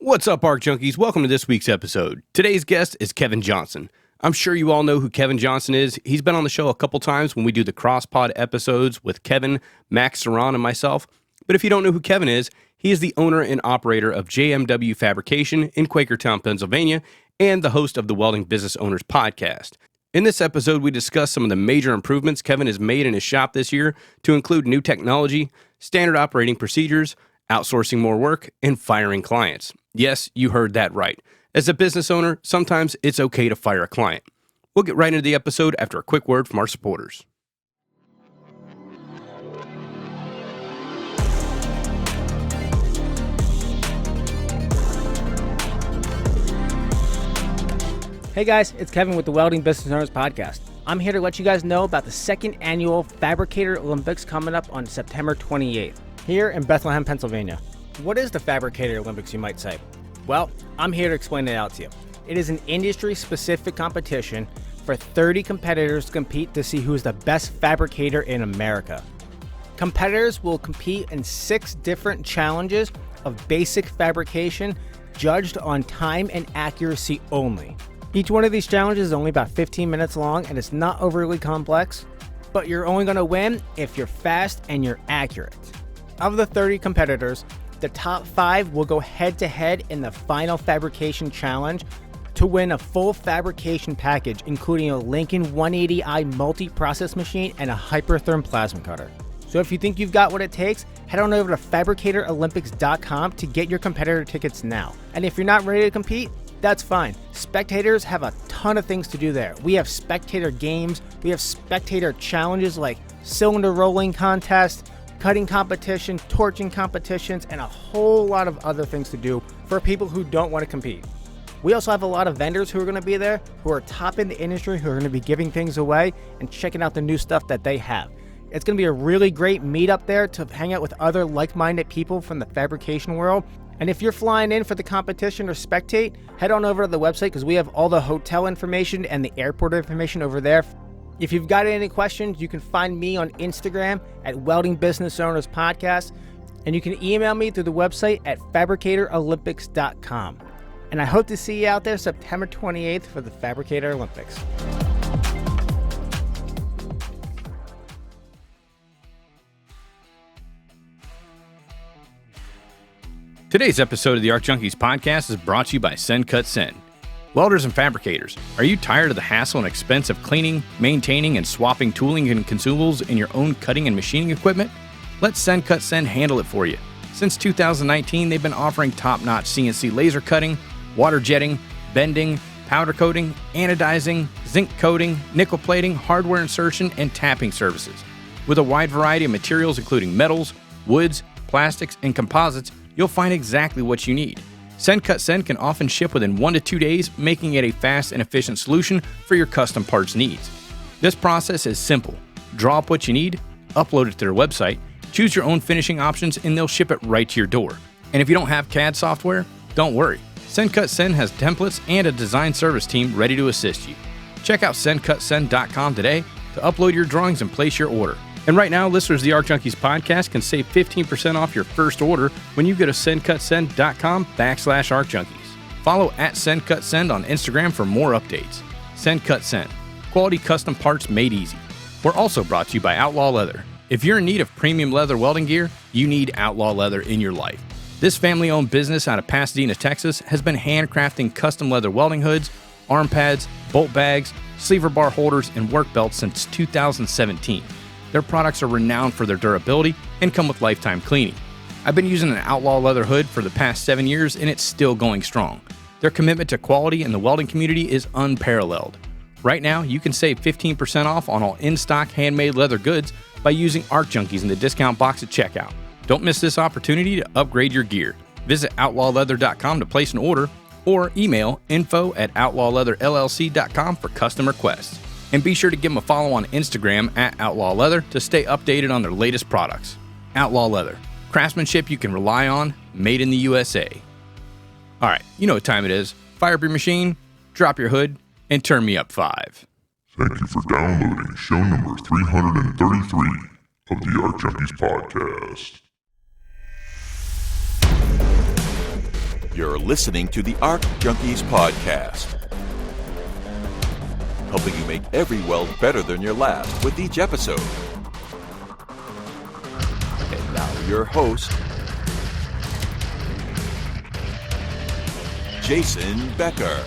What's up, Arc Junkies? Welcome to this week's episode. Today's guest is Kevin Johnson. I'm sure you all know who Kevin Johnson is. He's been on the show a couple times when we do the CrossPod episodes with Kevin, Max Saran, and myself. But if you don't know who Kevin is, he is the owner and operator of JMW Fabrication in Quakertown, Pennsylvania, and the host of the Welding Business Owners podcast. In this episode, we discuss some of the major improvements Kevin has made in his shop this year to include new technology, standard operating procedures, outsourcing more work, and firing clients. Yes, you heard that right. As a business owner, sometimes it's okay to fire a client. We'll get right into the episode after a quick word from our supporters. Hey guys, it's Kevin with the Welding Business Owners podcast. I'm here to let you guys know about the second annual Fabricator Olympics coming up on September 28th here in Bethlehem, Pennsylvania. What is the Fabricator Olympics, you might say? Well, I'm here to explain it out to you. It is an industry-specific competition for 30 competitors to compete to see who's the best fabricator in America. Competitors will compete in 6 different challenges of basic fabrication judged on time and accuracy only. Each one of these challenges is only about 15 minutes long and it's not overly complex, but you're only going to win if you're fast and you're accurate. Of the 30 competitors, the top 5 will go head-to-head in the final fabrication challenge to win a full fabrication package, including a Lincoln 180i multi-process machine and a Hypertherm plasma cutter. So if you think you've got what it takes, head on over to FabricatorOlympics.com to get your competitor tickets now. And if you're not ready to compete, that's fine. Spectators have a ton of things to do there. We have spectator games, we have spectator challenges like cylinder rolling contest, cutting competition, torching competitions, and a whole lot of other things to do for people who don't want to compete. We also have a lot of vendors who are going to be there, who are top in the industry, who are going to be giving things away and checking out the new stuff that they have. It's going to be a really great meetup there to hang out with other like-minded people from the fabrication world. And if you're flying in for the competition or spectate, head on over to the website because we have all the hotel information and the airport information over there. If you've got any questions, you can find me on Instagram at Welding Business Owners Podcast, and you can email me through the website at FabricatorOlympics.com. And I hope to see you out there September 28th for the Fabricator Olympics. Today's episode of the Arc Junkies podcast is brought to you by Send Cut Send. Welders and fabricators, are you tired of the hassle and expense of cleaning, maintaining, and swapping tooling and consumables in your own cutting and machining equipment? Let Send Cut Send handle it for you. Since 2019, they've been offering top-notch CNC laser cutting, water jetting, bending, powder coating, anodizing, zinc coating, nickel plating, hardware insertion, and tapping services. With a wide variety of materials including metals, woods, plastics, and composites, you'll find exactly what you need. Send Cut Send can often ship within 1 to 2 days, making it a fast and efficient solution for your custom parts needs. This process is simple. Draw up what you need, upload it to their website, choose your own finishing options, and they'll ship it right to your door. And if you don't have CAD software, don't worry. Send Cut Send has templates and a design service team ready to assist you. Check out SendCutSend.com today to upload your drawings and place your order. And right now, listeners of the Arc Junkies podcast can save 15% off your first order when you go to SendCutSend.com/ArcJunkies. Follow at SendCutSend on Instagram for more updates. Send Cut Send. Quality custom parts made easy. We're also brought to you by Outlaw Leather. If you're in need of premium leather welding gear, you need Outlaw Leather in your life. This family-owned business out of Pasadena, Texas has been handcrafting custom leather welding hoods, arm pads, bolt bags, sleever bar holders, and work belts since 2017. Their products are renowned for their durability and come with lifetime cleaning. I've been using an Outlaw Leather hood for the past 7 years and it's still going strong. Their commitment to quality in the welding community is unparalleled. Right now, you can save 15% off on all in-stock handmade leather goods by using Arc Junkies in the discount box at checkout. Don't miss this opportunity to upgrade your gear. Visit outlawleather.com to place an order or email info@outlawleatherllc.com for custom requests. And be sure to give them a follow on Instagram at Outlaw Leather to stay updated on their latest products. Outlaw Leather. Craftsmanship you can rely on, made in the USA. All right, you know what time it is. Fire up your machine, drop your hood, and turn me up 5. Thank you for downloading show number 333 of the Arc Junkies podcast. You're listening to the Arc Junkies podcast, helping you make every weld better than your last with each episode. And now your host, Jason Becker.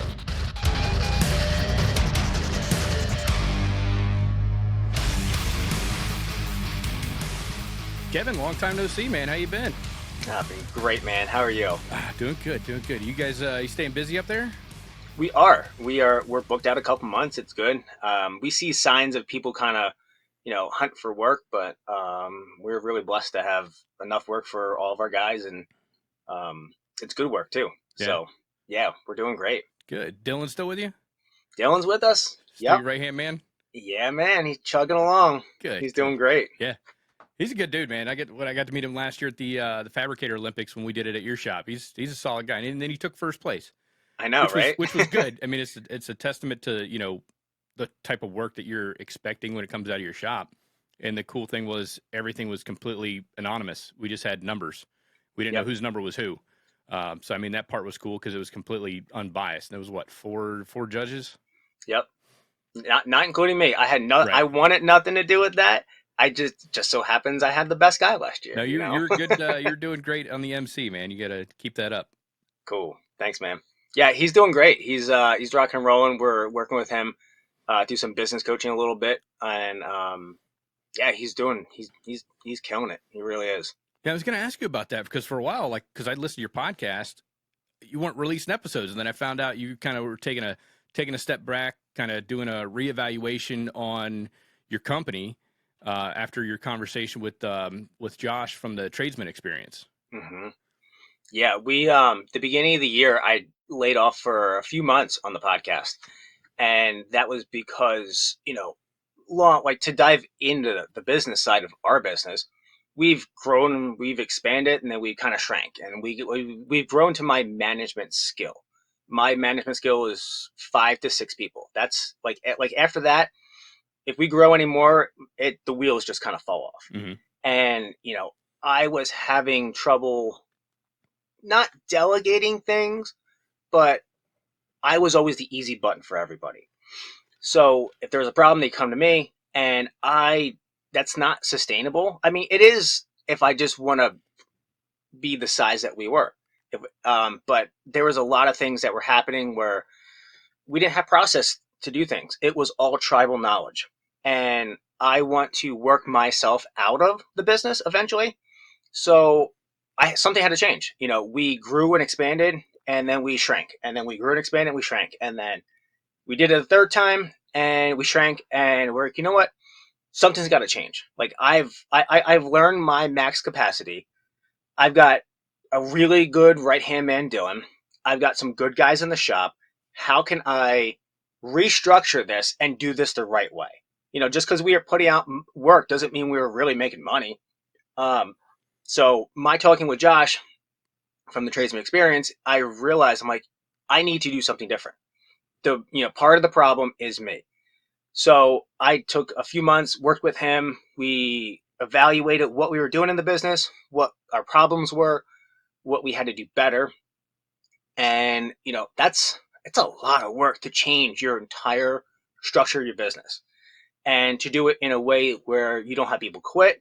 Kevin, long time no see, man. How you been? I've been great, man. How are you? Doing good. You guys, you staying busy up there? We are. We're booked out a couple months. It's good. We see signs of people kind of, hunt for work, but we're really blessed to have enough work for all of our guys, and it's good work too. Yeah. So yeah, we're doing great. Good. Dylan's still with you? Dylan's with us. Still Yep. your right-hand man? Yeah, man. He's chugging along. Good. He's doing great. Yeah. He's a good dude, man. I got to meet him last year at the Fabricator Olympics when we did it at your shop. He's a solid guy, and then he took first place. I know, which was good. I mean, it's a testament to the type of work that you're expecting when it comes out of your shop. And the cool thing was everything was completely anonymous. We just had numbers. We didn't know whose number was who. So I mean that part was cool because it was completely unbiased. And there was four judges. Yep. Not including me. I had Right. I wanted nothing to do with that. I just so happens I had the best guy last year. No, you're good. You're doing great on the MC, man. You got to keep that up. Cool. Thanks, man. Yeah, he's doing great. He's rocking and rolling. We're working with him, do some business coaching a little bit, and yeah, he's killing it. He really is. Yeah, I was going to ask you about that because for a while, because I listened to your podcast, you weren't releasing episodes, and then I found out you kind of were taking a step back, kind of doing a reevaluation on your company after your conversation with Josh from the Tradesman Experience. Mm-hmm. Yeah, we the beginning of the year I laid off for a few months on the podcast, and that was because to dive into the business side of our business, we've grown, we've expanded, and then we kind of shrank, and we've grown to my management skill. My management skill is 5 to 6 people. That's like after that, if we grow anymore, the wheels just kind of fall off. Mm-hmm. And I was having trouble not delegating things, but I was always the easy button for everybody. So if there was a problem, they come to me, and that's not sustainable. I mean, it is if I just want to be the size that we were. But there was a lot of things that were happening where we didn't have process to do things. It was all tribal knowledge. And I want to work myself out of the business eventually. So something had to change. We grew and expanded, and then we shrank. And then we grew and expanded, and we shrank. And then we did it a third time, and we shrank. And we're like, you know what? Something's got to change. Like I've learned my max capacity. I've got a really good right-hand man, Dylan. I've got some good guys in the shop. How can I restructure this and do this the right way? Just because we are putting out work doesn't mean we were really making money. So my talking with Josh from the Tradesman Experience, I realized I'm like, I need to do something different. Part of the problem is me. So I took a few months, worked with him. We evaluated what we were doing in the business, what our problems were, what we had to do better. And, it's a lot of work to change your entire structure of your business and to do it in a way where you don't have people quit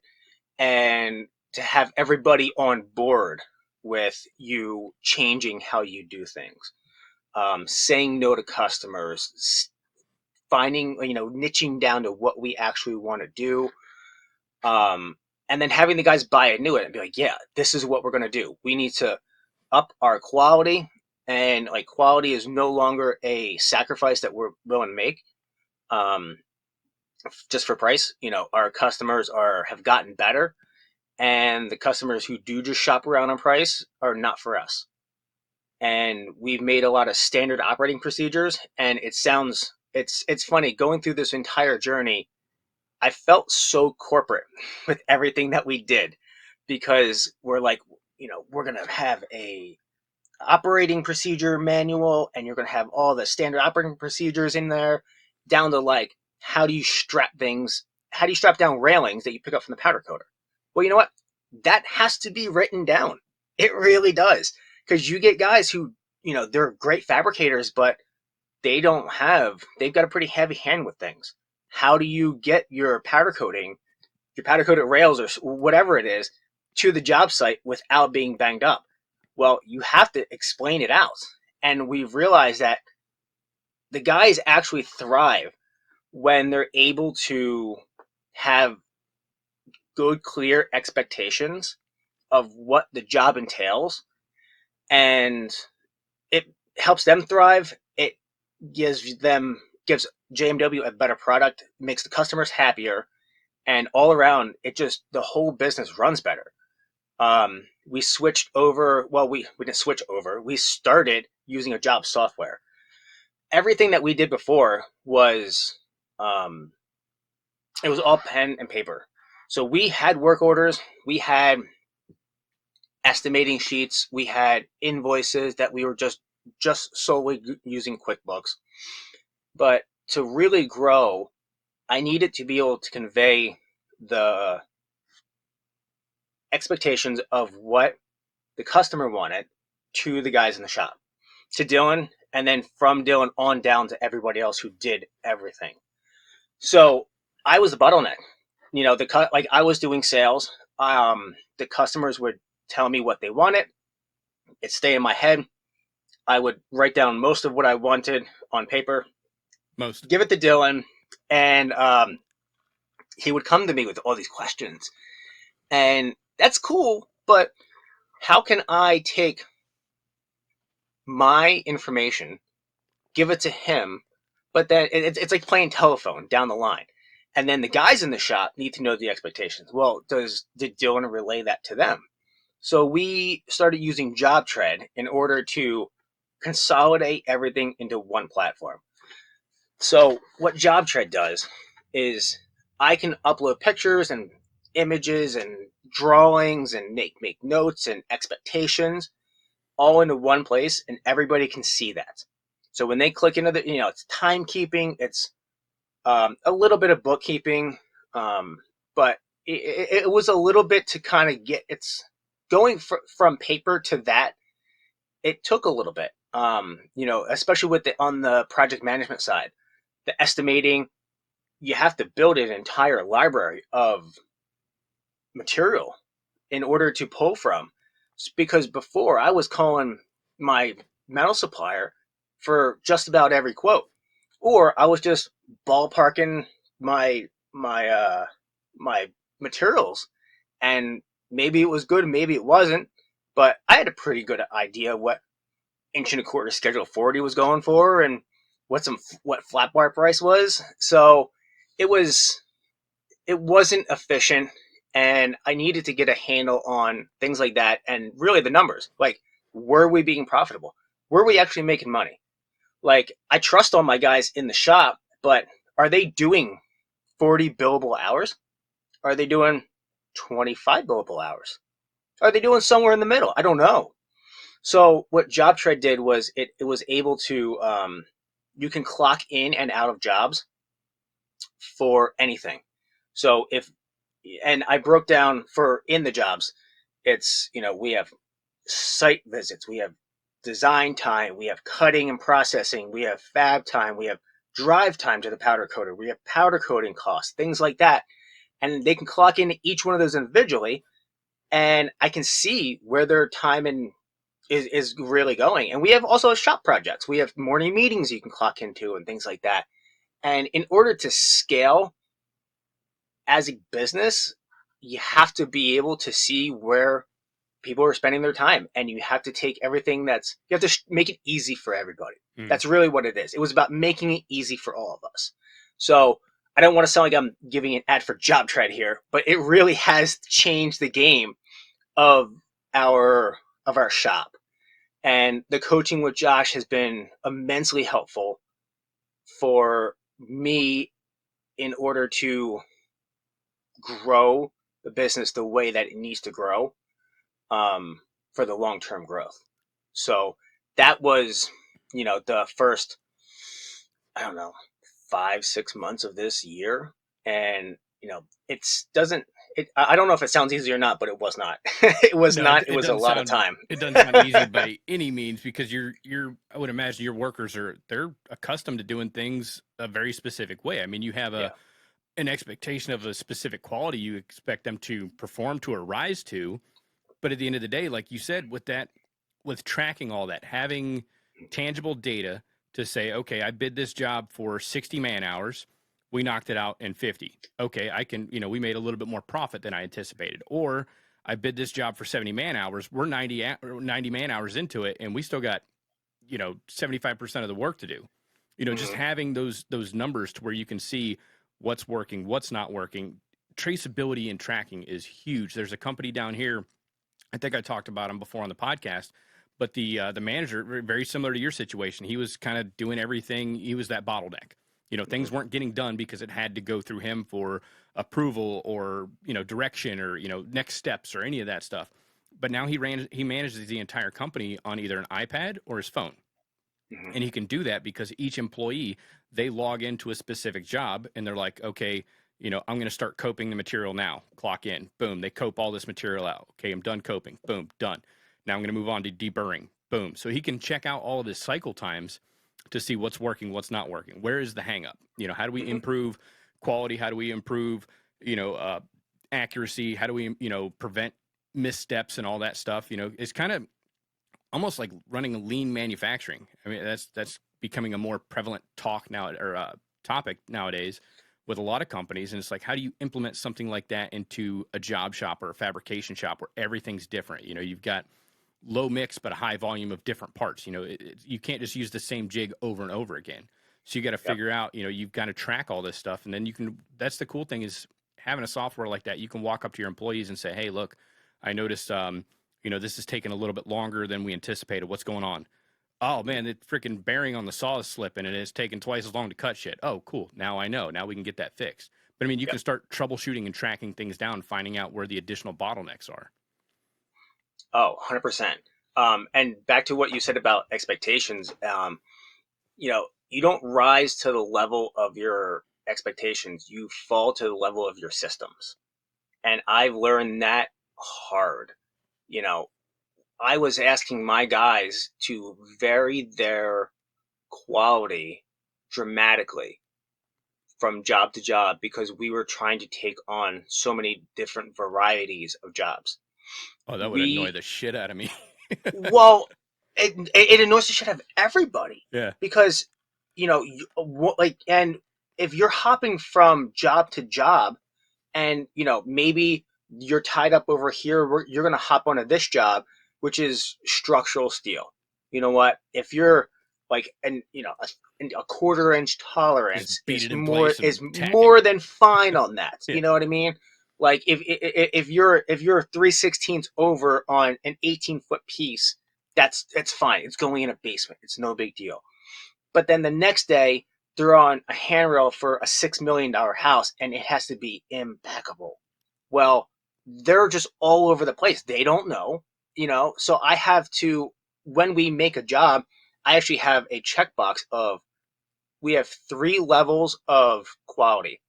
and to have everybody on board with you changing how you do things, saying no to customers, finding, niching down to what we actually want to do. And then having the guys buy into it and be like, yeah, this is what we're going to do. We need to up our quality, and quality is no longer a sacrifice that we're willing to make. Just for price, our customers have gotten better, and the customers who do just shop around on price are not for us. And we've made a lot of standard operating procedures, and it's funny going through this entire journey. I felt so corporate with everything that we did, because we're like, we're going to have a operating procedure manual, and you're going to have all the standard operating procedures in there, down to how do you strap down railings that you pick up from the powder coater? Well, you know what? That has to be written down. It really does. because you get guys who, they're great fabricators, but they've got a pretty heavy hand with things. How do you get your powder coated rails or whatever it is to the job site without being banged up? Well, you have to explain it out. And we've realized that the guys actually thrive when they're able to have good, clear expectations of what the job entails, and it helps them thrive. It gives JMW a better product, makes the customers happier, and all around, the whole business runs better. We switched over. Well, we didn't switch over. We started using a job software. Everything that we did before was, it was all pen and paper. So we had work orders, we had estimating sheets, we had invoices that we were just solely using QuickBooks. But to really grow, I needed to be able to convey the expectations of what the customer wanted to the guys in the shop, to Dylan, and then from Dylan on down to everybody else who did everything. So I was the bottleneck. Like I was doing sales. The customers would tell me what they wanted. It'd stay in my head. I would write down most of what I wanted on paper. Give it to Dylan, and he would come to me with all these questions. And that's cool, but how can I take my information, give it to him, but then it's like playing telephone down the line. And then the guys in the shop need to know the expectations. Well, did Dylan relay that to them? So we started using JobTread in order to consolidate everything into one platform. So what JobTread does is I can upload pictures and images and drawings and make notes and expectations all into one place, and everybody can see that. So when they click into it's timekeeping, it's a little bit of bookkeeping, but it was a little bit to kind of get it's going from paper to that. It took a little bit, especially with on the project management side, the estimating. You have to build an entire library of material in order to pull from, because before I was calling my metal supplier for just about every quote, or I was just ballparking my materials, and maybe it was good, maybe it wasn't, but I had a pretty good idea what inch and a quarter schedule 40 was going for, and what flat bar price was. So it wasn't efficient, and I needed to get a handle on things like that, and really the numbers. Like, were we being profitable? Were we actually making money? Like, I trust all my guys in the shop, but are they doing 40 billable hours? Are they doing 25 billable hours? Are they doing somewhere in the middle? I don't know. So what JobTread did was it was able to, you can clock in and out of jobs for anything. So and I broke down for in the jobs, it's, we have site visits, we have design time, we have cutting and processing, we have fab time, we have drive time to the powder coater, we have powder coating costs, things like that. And they can clock into each one of those individually, and I can see where their time is really going. And we have also shop projects. We have morning meetings you can clock into and things like that. And in order to scale as a business, you have to be able to see where people are spending their time, and you have to take everything you have to make it easy for everybody. That's really what it is. It was about making it easy for all of us. So I don't want to sound like I'm giving an ad for JobTread here, but it really has changed the game of our shop. And the coaching with Josh has been immensely helpful for me in order to grow the business the way that it needs to grow, for the long-term growth. So that was, the first, I don't know, 5-6 months of this year. And, I don't know if it sounds easy or not, but it was not. It was No, not. It was a lot of time. It doesn't sound easy by any means, because I would imagine your workers they're accustomed to doing things a very specific way. I mean, you have Yeah. an expectation of a specific quality you expect them to perform to or rise to. But at the end of the day, like you said, with tracking all that, having tangible data to say, okay, I bid this job for 60 man hours. We knocked it out in 50. Okay, we made a little bit more profit than I anticipated. Or I bid this job for 70 man hours. We're 90 man hours into it, and we still got, 75% of the work to do. Just Hmm. having those numbers to where you can see what's working, what's not working. Traceability and tracking is huge. There's a company down here, I think I talked about him before on the podcast, but the manager, very similar to your situation, he was kind of doing everything. He was that bottleneck. Hmm. Things weren't getting done because it had to go through him for approval or direction or next steps or any of that stuff. But now he manages the entire company on either an iPad or his phone, Hmm. and he can do that because each employee, they log into a specific job and they're like, okay, I'm going to start coping the material now. Clock in, boom, they cope all this material out. Okay, I'm done coping, boom, done. Now I'm going to move on to deburring, boom. So he can check out all of his cycle times to see what's working, what's not working. Where is the hang up? How do we Hmm. improve quality? How do we improve, accuracy? How do we, prevent missteps and all that stuff? It's kind of almost like running lean manufacturing. I mean, that's becoming a more prevalent talk now, or topic nowadays with a lot of companies. And it's like, how do you implement something like that into a job shop or a fabrication shop where everything's different? You've got low mix but a high volume of different parts. You can't just use the same jig over and over again. So you got to Yep. figure out, you've got to track all this stuff, and then you can. That's the cool thing, is having a software like that. You can walk up to your employees and say, hey, look, I noticed this is taking a little bit longer than we anticipated. What's going on? Oh man, the freaking bearing on the saw is slipping and it's taking twice as long to cut shit. Oh, cool. Now I know. Now we can get that fixed. But I mean, you Yep. can start troubleshooting and tracking things down, finding out where the additional bottlenecks are. Oh, 100%. And back to what you said about expectations. You don't rise to the level of your expectations. You fall to the level of your systems. And I've learned that hard. You know, I was asking my guys to vary their quality dramatically from job to job because we were trying to take on so many different varieties of jobs. Oh, that would annoy We, the shit out of me. well, it annoys the shit out of everybody Yeah. because, and if you're hopping from job to job and, maybe you're tied up over here, you're going to hop onto this job, which is structural steel. You know what? If you're like, a quarter inch Just tolerance beat it in place is and tack it. more than fine on that. Yeah. You know what I mean? Like if you're 3/16 over on an 18-foot piece, that's fine. It's going in a basement. It's no big deal. But then the next day, they're on a handrail for a $6 million house, and it has to be impeccable. Well, they're just all over the place. They don't know, So I have to, when we make a job, I actually have a checkbox of, we have three levels of quality.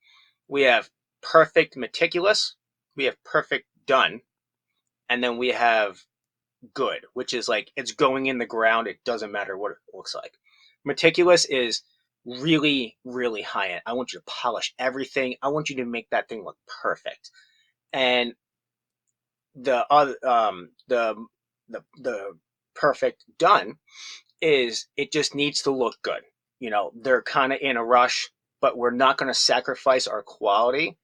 We have perfect meticulous, we have perfect done, and then we have good, which is like it's going in the ground. It doesn't matter what it looks like. Meticulous is really, really high end. I want you to polish everything. I want you to make that thing look perfect. And the other, the perfect done is it just needs to look good. They're kind of in a rush, but we're not going to sacrifice our quality.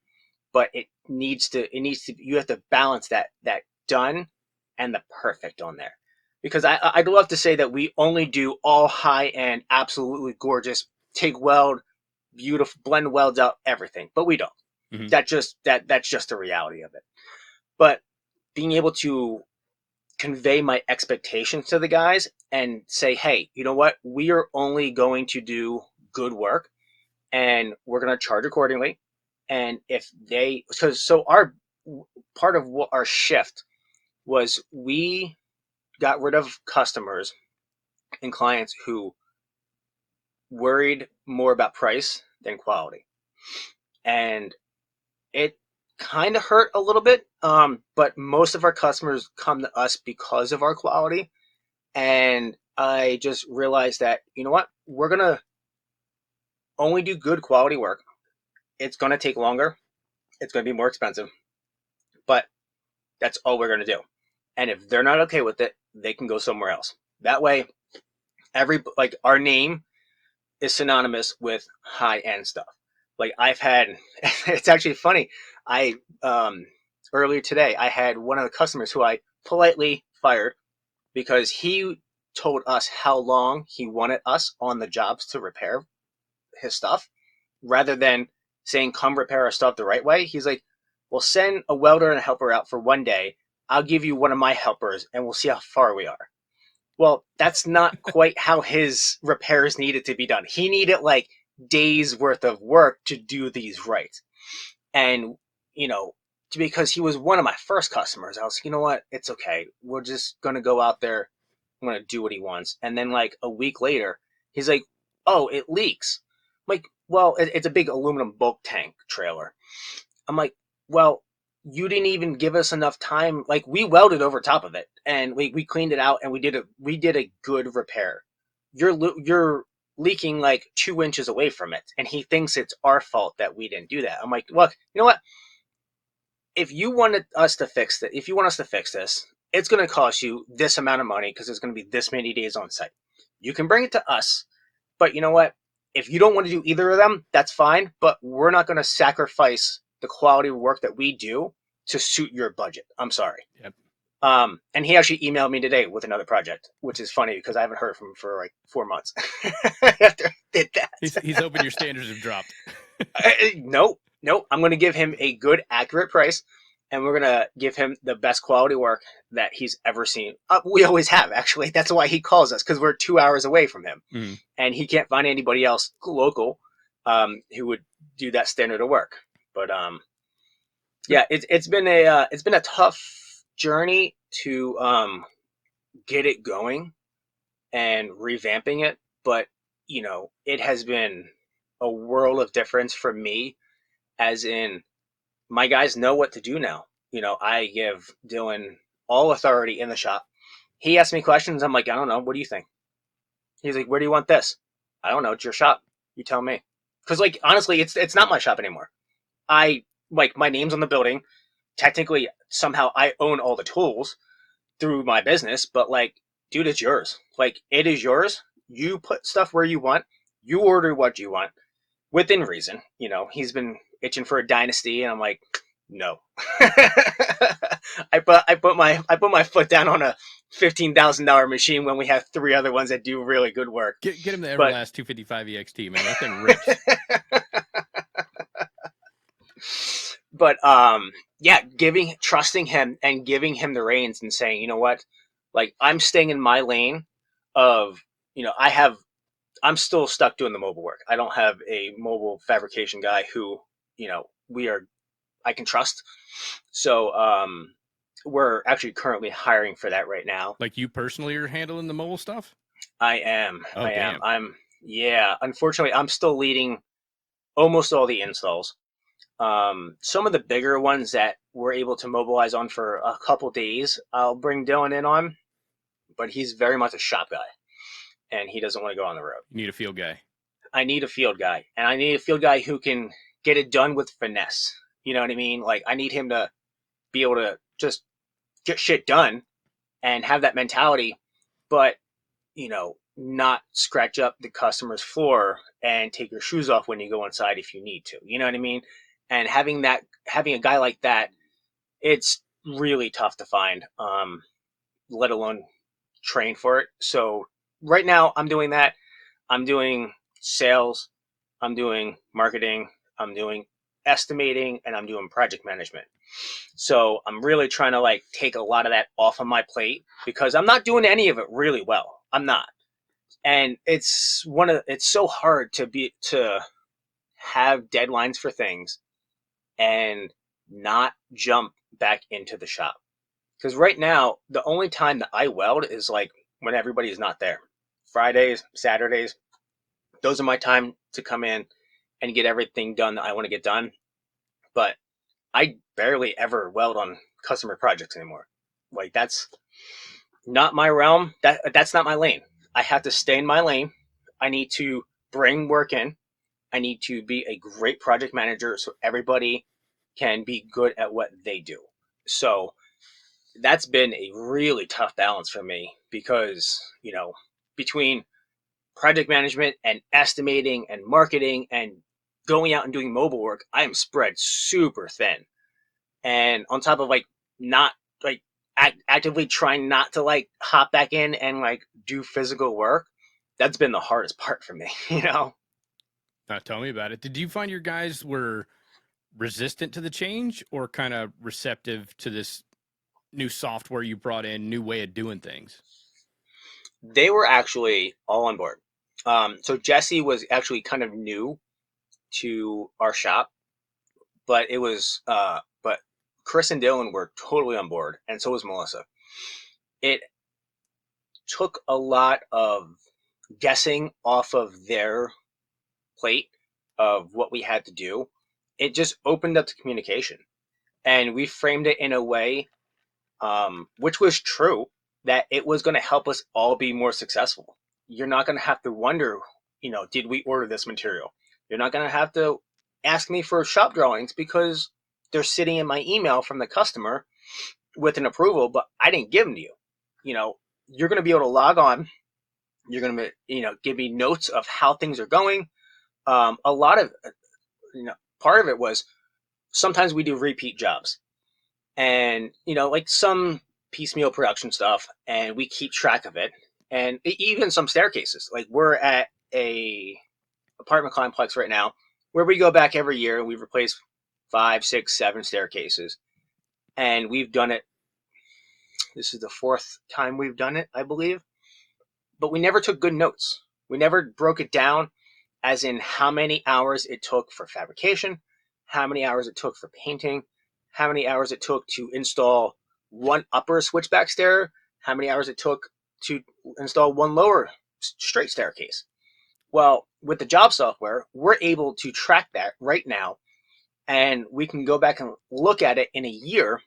But it needs to. You have to balance that done and the perfect on there, because I'd love to say that we only do all high end, absolutely gorgeous, TIG weld, beautiful, blend welds out everything, but we don't. Hmm. That's just the reality of it. But being able to convey my expectations to the guys and say, hey, you know what? We are only going to do good work, and we're going to charge accordingly. And if they, because so our part of what our shift was, we got rid of customers and clients who worried more about price than quality. And it kind of hurt a little bit. But most of our customers come to us because of our quality. And I just realized that, you know what? We're going to only do good quality work. It's going to take longer. It's going to be more expensive. But that's all we're going to do. And if they're not okay with it, they can go somewhere else. That way, our name is synonymous with high-end stuff. Like I've had, it's actually funny. Earlier today, I had one of the customers who I politely fired because he told us how long he wanted us on the jobs to repair his stuff, rather than saying, come repair our stuff the right way. He's like, well, send a welder and a helper out for one day. I'll give you one of my helpers and we'll see how far we are. Well, that's not quite how his repairs needed to be done. He needed like days worth of work to do these right. And, because he was one of my first customers, I was, you know what? It's okay. We're just going to go out there. I'm going to do what he wants. And then like a week later, he's like, oh, it leaks. I'm like, well, it's a big aluminum bulk tank trailer. I'm like, well, you didn't even give us enough time. Like we welded over top of it and we cleaned it out and we did a good repair. You're leaking like 2 inches away from it. And he thinks it's our fault that we didn't do that. I'm like, look, you know what? If you want us to fix this, it's going to cost you this amount of money because it's going to be this many days on site. You can bring it to us, but you know what? If you don't want to do either of them, that's fine. But we're not going to sacrifice the quality of work that we do to suit your budget. I'm sorry. Yep. And he actually emailed me today with another project, which is funny because I haven't heard from him for like 4 months after I did that. He's hoping your standards have dropped. Nope. I'm going to give him a good, accurate price, and we're going to give him the best quality work that he's ever seen. We always have, actually. That's why he calls us, because we're 2 hours away from him. Mm. And he can't find anybody else local who would do that standard of work. But yeah, it's been a tough journey to get it going and revamping it. But, it has been a world of difference for me, as in my guys know what to do now. I give Dylan all authority in the shop. He asks me questions. I'm like, I don't know. What do you think? He's like, where do you want this? I don't know. It's your shop. You tell me. Because like, honestly, it's not my shop anymore. My name's on the building. Technically, somehow I own all the tools through my business, but like, dude, it's yours. Like, it is yours. You put stuff where you want. You order what you want within reason. He's been itching for a dynasty, and I'm like, no. I put my foot down on a $15,000 machine when we have 3 other ones that do really good work. Get him the Everlast 255 EXT, man. That thing rips. But yeah, trusting him and giving him the reins and saying, you know what, like I'm staying in my lane of, I'm still stuck doing the mobile work. I don't have a mobile fabrication guy who, I can trust. So we're actually currently hiring for that right now. Like you personally are handling the mobile stuff? I am. Oh, damn. Unfortunately, I'm still leading almost all the installs. Some of the bigger ones that we're able to mobilize on for a couple days, I'll bring Dylan in on, but he's very much a shop guy and he doesn't want to go on the road. You need a field guy. I need a field guy, and I need a field guy who can get it done with finesse. You know what I mean? Like I need him to be able to just get shit done and have that mentality, but not scratch up the customer's floor and take your shoes off when you go inside if you need to. You know what I mean? And having a guy like that, it's really tough to find, let alone train for it. So right now I'm doing that. I'm doing sales, I'm doing marketing, I'm doing estimating, and I'm doing project management. So I'm really trying to like take a lot of that off of my plate because I'm not doing any of it really well. I'm not. And it's so hard to have deadlines for things and not jump back into the shop. Because right now, the only time that I weld is like when everybody is not there. Fridays, Saturdays, those are my time to come in and get everything done that I want to get done. But I barely ever weld on customer projects anymore. Like, that's not my realm. That's not my lane. I have to stay in my lane. I need to bring work in. I need to be a great project manager so everybody can be good at what they do. So that's been a really tough balance for me because, between project management and estimating and marketing and going out and doing mobile work, I am spread super thin. And on top of not like actively trying not to hop back in and do physical work, that's been the hardest part for me, Tell me about it. Did you find your guys were resistant to the change or kind of receptive to this new software you brought in, new way of doing things? They were actually all on board. So Jesse was actually kind of new to our shop, but but Chris and Dylan were totally on board, and so was Melissa. It took a lot of guessing off of their plate of what we had to do. It just opened up the communication, and we framed it in a way, which was true, that it was going to help us all be more successful. You're not going to have to wonder, did we order this material? You're not going to have to ask me for shop drawings because they're sitting in my email from the customer with an approval, but I didn't give them to you. You're going to be able to log on. You're going to, give me notes of how things are going. A lot of, part of it was sometimes we do repeat jobs and, some piecemeal production stuff, and we keep track of it. And even some staircases, like we're at a apartment complex right now where we go back every year and we replace 5, 6, 7 staircases. And we've done it. This is the 4th time we've done it, I believe. But we never took good notes. We never broke it down as in how many hours it took for fabrication, how many hours it took for painting, how many hours it took to install one upper switchback stair, how many hours it took to install one lower straight staircase. Well, with the job software, we're able to track that right now, and we can go back and look at it in a year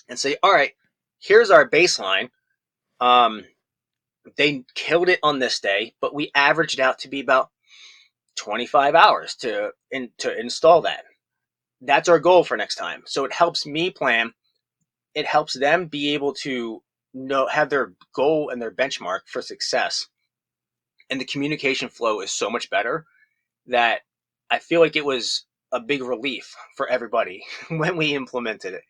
and say, all right, here's our baseline. They killed it on this day, but we averaged out to be about 25 hours to install that. That's our goal for next time. So it helps me plan. It helps them be able to have their goal and their benchmark for success. And the communication flow is so much better that I feel like it was a big relief for everybody when we implemented it.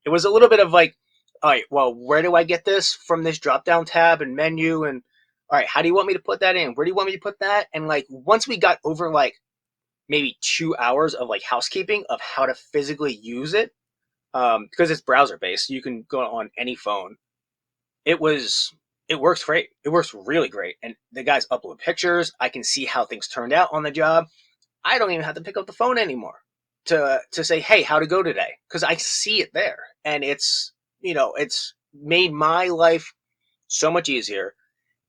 It was a little bit of all right, well, where do I get this from this drop-down tab and menu? And all right, how do you want me to put that in? Where do you want me to put that? And once we got over maybe 2 hours of housekeeping of how to physically use it, because it's browser-based, you can go on any phone. It works great. It works really great. And the guys upload pictures. I can see how things turned out on the job. I don't even have to pick up the phone anymore to say, hey, how'd it go today? Because I see it there. And it's made my life so much easier.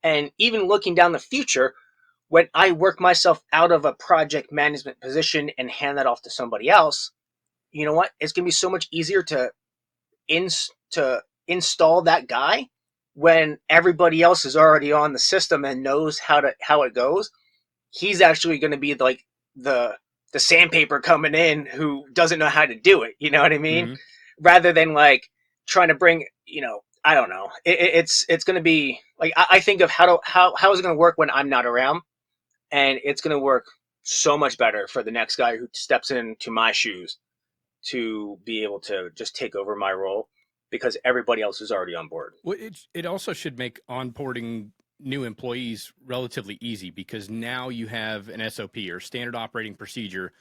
And even looking down the future, when I work myself out of a project management position and hand that off to somebody else, you know what? It's going to be so much easier to install that guy when everybody else is already on the system and knows how it goes. He's actually going to be the sandpaper coming in who doesn't know how to do it. You know what I mean? Mm-hmm. Rather than trying to bring, I don't know. It's going to be I think of how is it going to work when I'm not around, and it's going to work so much better for the next guy who steps into my shoes to be able to just take over my role because everybody else is already on board. Well, it also should make onboarding new employees relatively easy because now you have an SOP or standard operating procedure.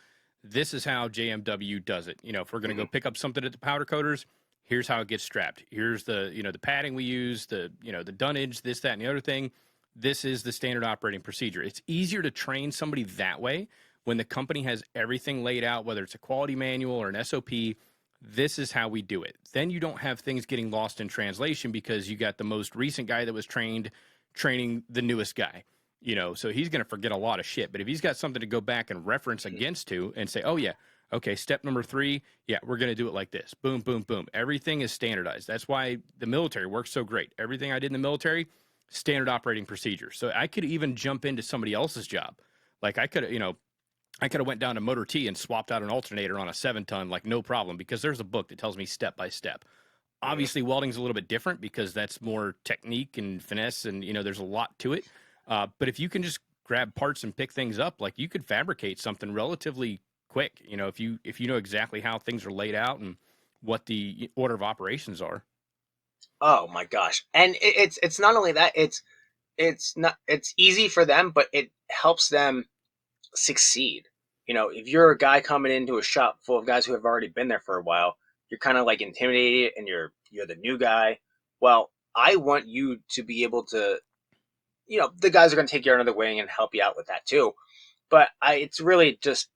This is how JMW does it. If we're going to go pick up something at the powder coaters, here's how it gets strapped. Here's the padding we use, the dunnage, this, that, and the other thing. This is the standard operating procedure. It's easier to train somebody that way when the company has everything laid out, whether it's a quality manual or an SOP. This is how we do it. Then you don't have things getting lost in translation because you got the most recent guy that was training the newest guy. So he's going to forget a lot of shit. But if he's got something to go back and reference against to and say, oh, yeah, Okay, step number 3, yeah, we're going to do it like this. Boom, boom, boom. Everything is standardized. That's why the military works so great. Everything I did in the military, standard operating procedure. So I could even jump into somebody else's job. Like I could, I could have went down to Motor T and swapped out an alternator on a 7-ton, like no problem, because there's a book that tells me step by step. Obviously, welding's a little bit different because that's more technique and finesse, and there's a lot to it. But if you can just grab parts and pick things up, like you could fabricate something relatively quick. If you know exactly how things are laid out and what the order of operations are. Oh my gosh. And it's not only that, it's easy for them, but it helps them succeed. If you're a guy coming into a shop full of guys who have already been there for a while, you're kind of like intimidated and you're the new guy. Well, I want you to be able to, the guys are going to take you under the wing and help you out with that too. But it's really just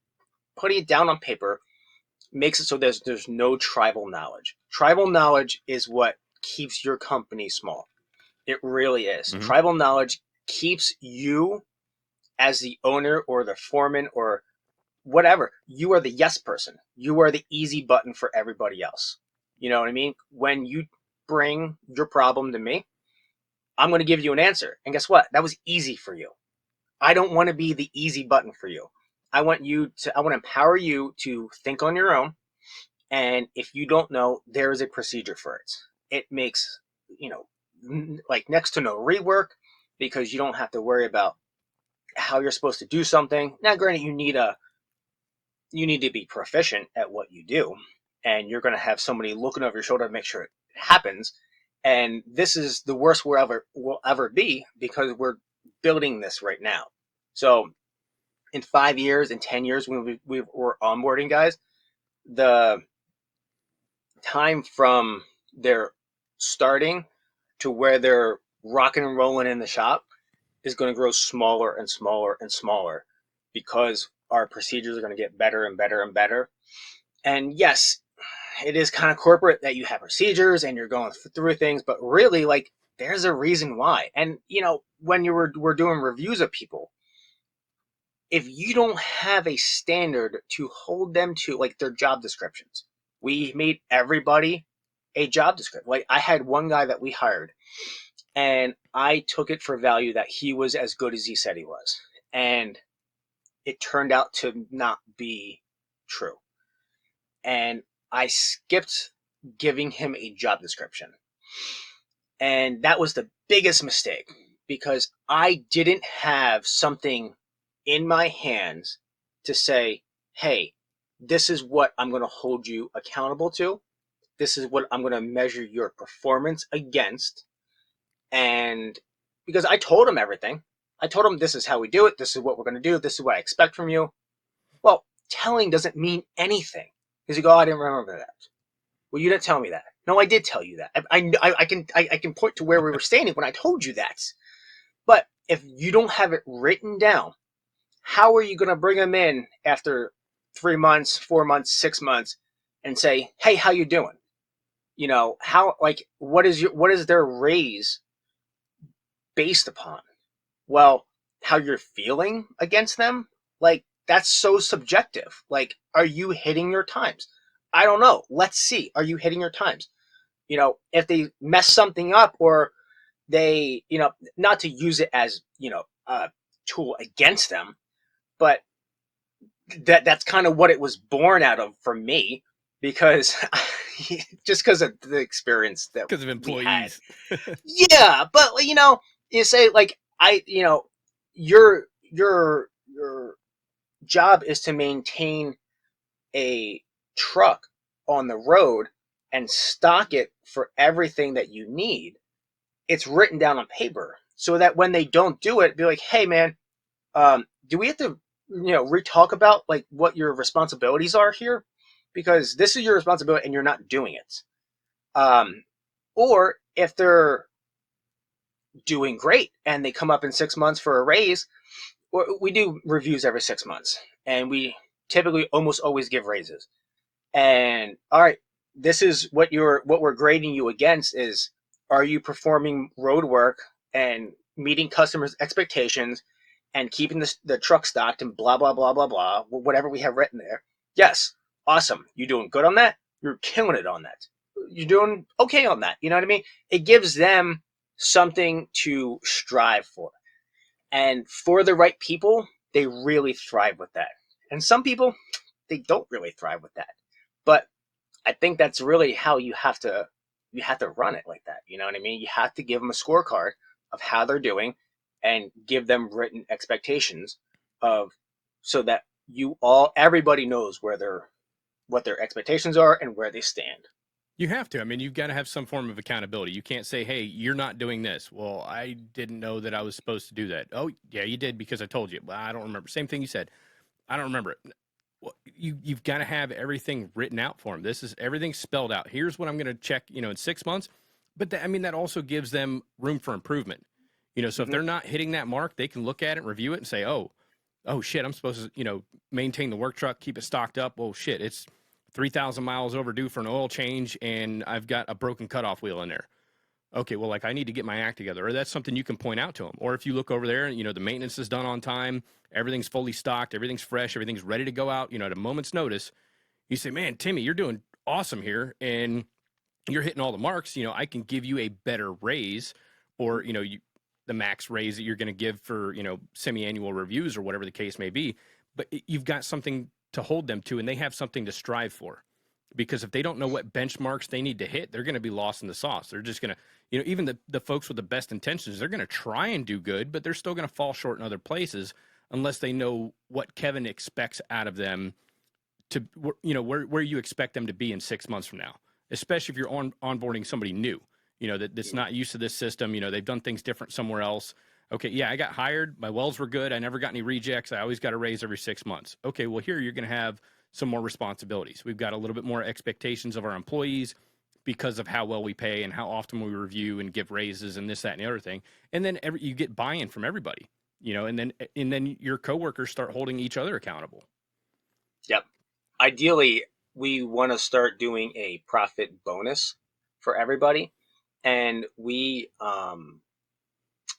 putting it down on paper makes it so there's no tribal knowledge. Tribal knowledge is what keeps your company small. It really is. Mm-hmm. Tribal knowledge keeps you as the owner or the foreman or whatever. You are the yes person. You are the easy button for everybody else. You know what I mean? When you bring your problem to me, I'm going to give you an answer. And guess what? That was easy for you. I don't want to be the easy button for you. I want to empower you to think on your own. And if you don't know, there is a procedure for it. It makes, like next to no rework, because you don't have to worry about how you're supposed to do something. Now, granted, you need to be proficient at what you do, and you're going to have somebody looking over your shoulder to make sure it happens. And this is the worst we'll ever be, because we're building this right now. So in 5 years, in 10 years, when we're onboarding guys, the time from their starting to where they're rocking and rolling in the shop is going to grow smaller and smaller and smaller, because our procedures are going to get better and better and better. And yes, it is kind of corporate that you have procedures and you're going through things, but really, like, there's a reason why. And when we're doing reviews of people, if you don't have a standard to hold them to, like their job descriptions, we made everybody a job description. Like, I had one guy that we hired, and I took it for value that he was as good as he said he was. And it turned out to not be true. And I skipped giving him a job description. And that was the biggest mistake, because I didn't have something in my hands to say, hey, this is what I'm going to hold you accountable to. This is what I'm going to measure your performance against. And because I told him everything, I told him, this is how we do it. This is what we're going to do. This is what I expect from you. Well, telling doesn't mean anything. Because you go, oh, I didn't remember that. Well, you didn't tell me that. No, I did tell you that. I can point to where we were standing when I told you that. But if you don't have it written down, how are you going to bring them in after 3 months, 4 months, 6 months, and say, hey, how you doing? What is their raise based upon? Well, how you're feeling against them? Like, that's so subjective. Like, are you hitting your times? I don't know. Let's see. Are you hitting your times? If they mess something up, or they, not to use it as, a tool against them, but that's kind of what it was born out of for me, because just because of the experience that Because of employees. Yeah, but you say, like, your job is to maintain a truck on the road and stock it for everything that you need. It's written down on paper, so that when they don't do it, be like, hey man, do we have to re-talk about, like, what your responsibilities are here, because this is your responsibility and you're not doing it. Or if they're doing great and they come up in 6 months for a raise, we do reviews every 6 months, and we typically almost always give raises. And all right, this is what we're grading you against is, are you performing road work and meeting customers' expectations and keeping the truck stocked and blah, blah, blah, blah, blah, whatever we have written there? Yes. awesome. You're doing good on that. You're killing it on that. You're doing okay on that. You know what I mean? It gives them something to strive for. And for the right people, they really thrive with that. And some people, they don't really thrive with that. But I think that's really how you have to run it like that. You know what I mean? You have to give them a scorecard of how they're doing and give them written expectations of so that everybody knows what their expectations are and where they stand. You have to. I mean, you've got to have some form of accountability. You can't say, hey, you're not doing this. Well, I didn't know that I was supposed to do that. Oh, yeah, you did because I told you. Well, I don't remember. Same thing you said. I don't remember it. Well, you've got to have everything written out for them. Everything's spelled out. Here's what I'm going to check, in 6 months. But that also gives them room for improvement. So if they're not hitting that mark, they can look at it, review it, and say, oh shit, I'm supposed to, maintain the work truck, keep it stocked up. Well, shit, it's 3,000 miles overdue for an oil change, and I've got a broken cutoff wheel in there. Okay, well, I need to get my act together. Or that's something you can point out to them. Or if you look over there and, the maintenance is done on time, everything's fully stocked, everything's fresh, everything's ready to go out, at a moment's notice, you say, man, Timmy, you're doing awesome here, and you're hitting all the marks. I can give you a better raise, or, the max raise that you're going to give for, semi-annual reviews or whatever the case may be. But you've got something to hold them to, and they have something to strive for. Because if they don't know what benchmarks they need to hit, they're going to be lost in the sauce. They're just going to, even the folks with the best intentions, they're going to try and do good, but they're still going to fall short in other places unless they know what Kevin expects out of them to, where you expect them to be in 6 months from now, especially if you're onboarding somebody new, that's not used to this system. They've done things different somewhere else. Okay, yeah, I got hired. My wells were good. I never got any rejects. I always got a raise every 6 months. Okay, well, here you're going to have some more responsibilities. We've got a little bit more expectations of our employees because of how well we pay and how often we review and give raises and this, that, and the other thing. And then you get buy-in from everybody, and then your coworkers start holding each other accountable. Yep. Ideally, we want to start doing a profit bonus for everybody. And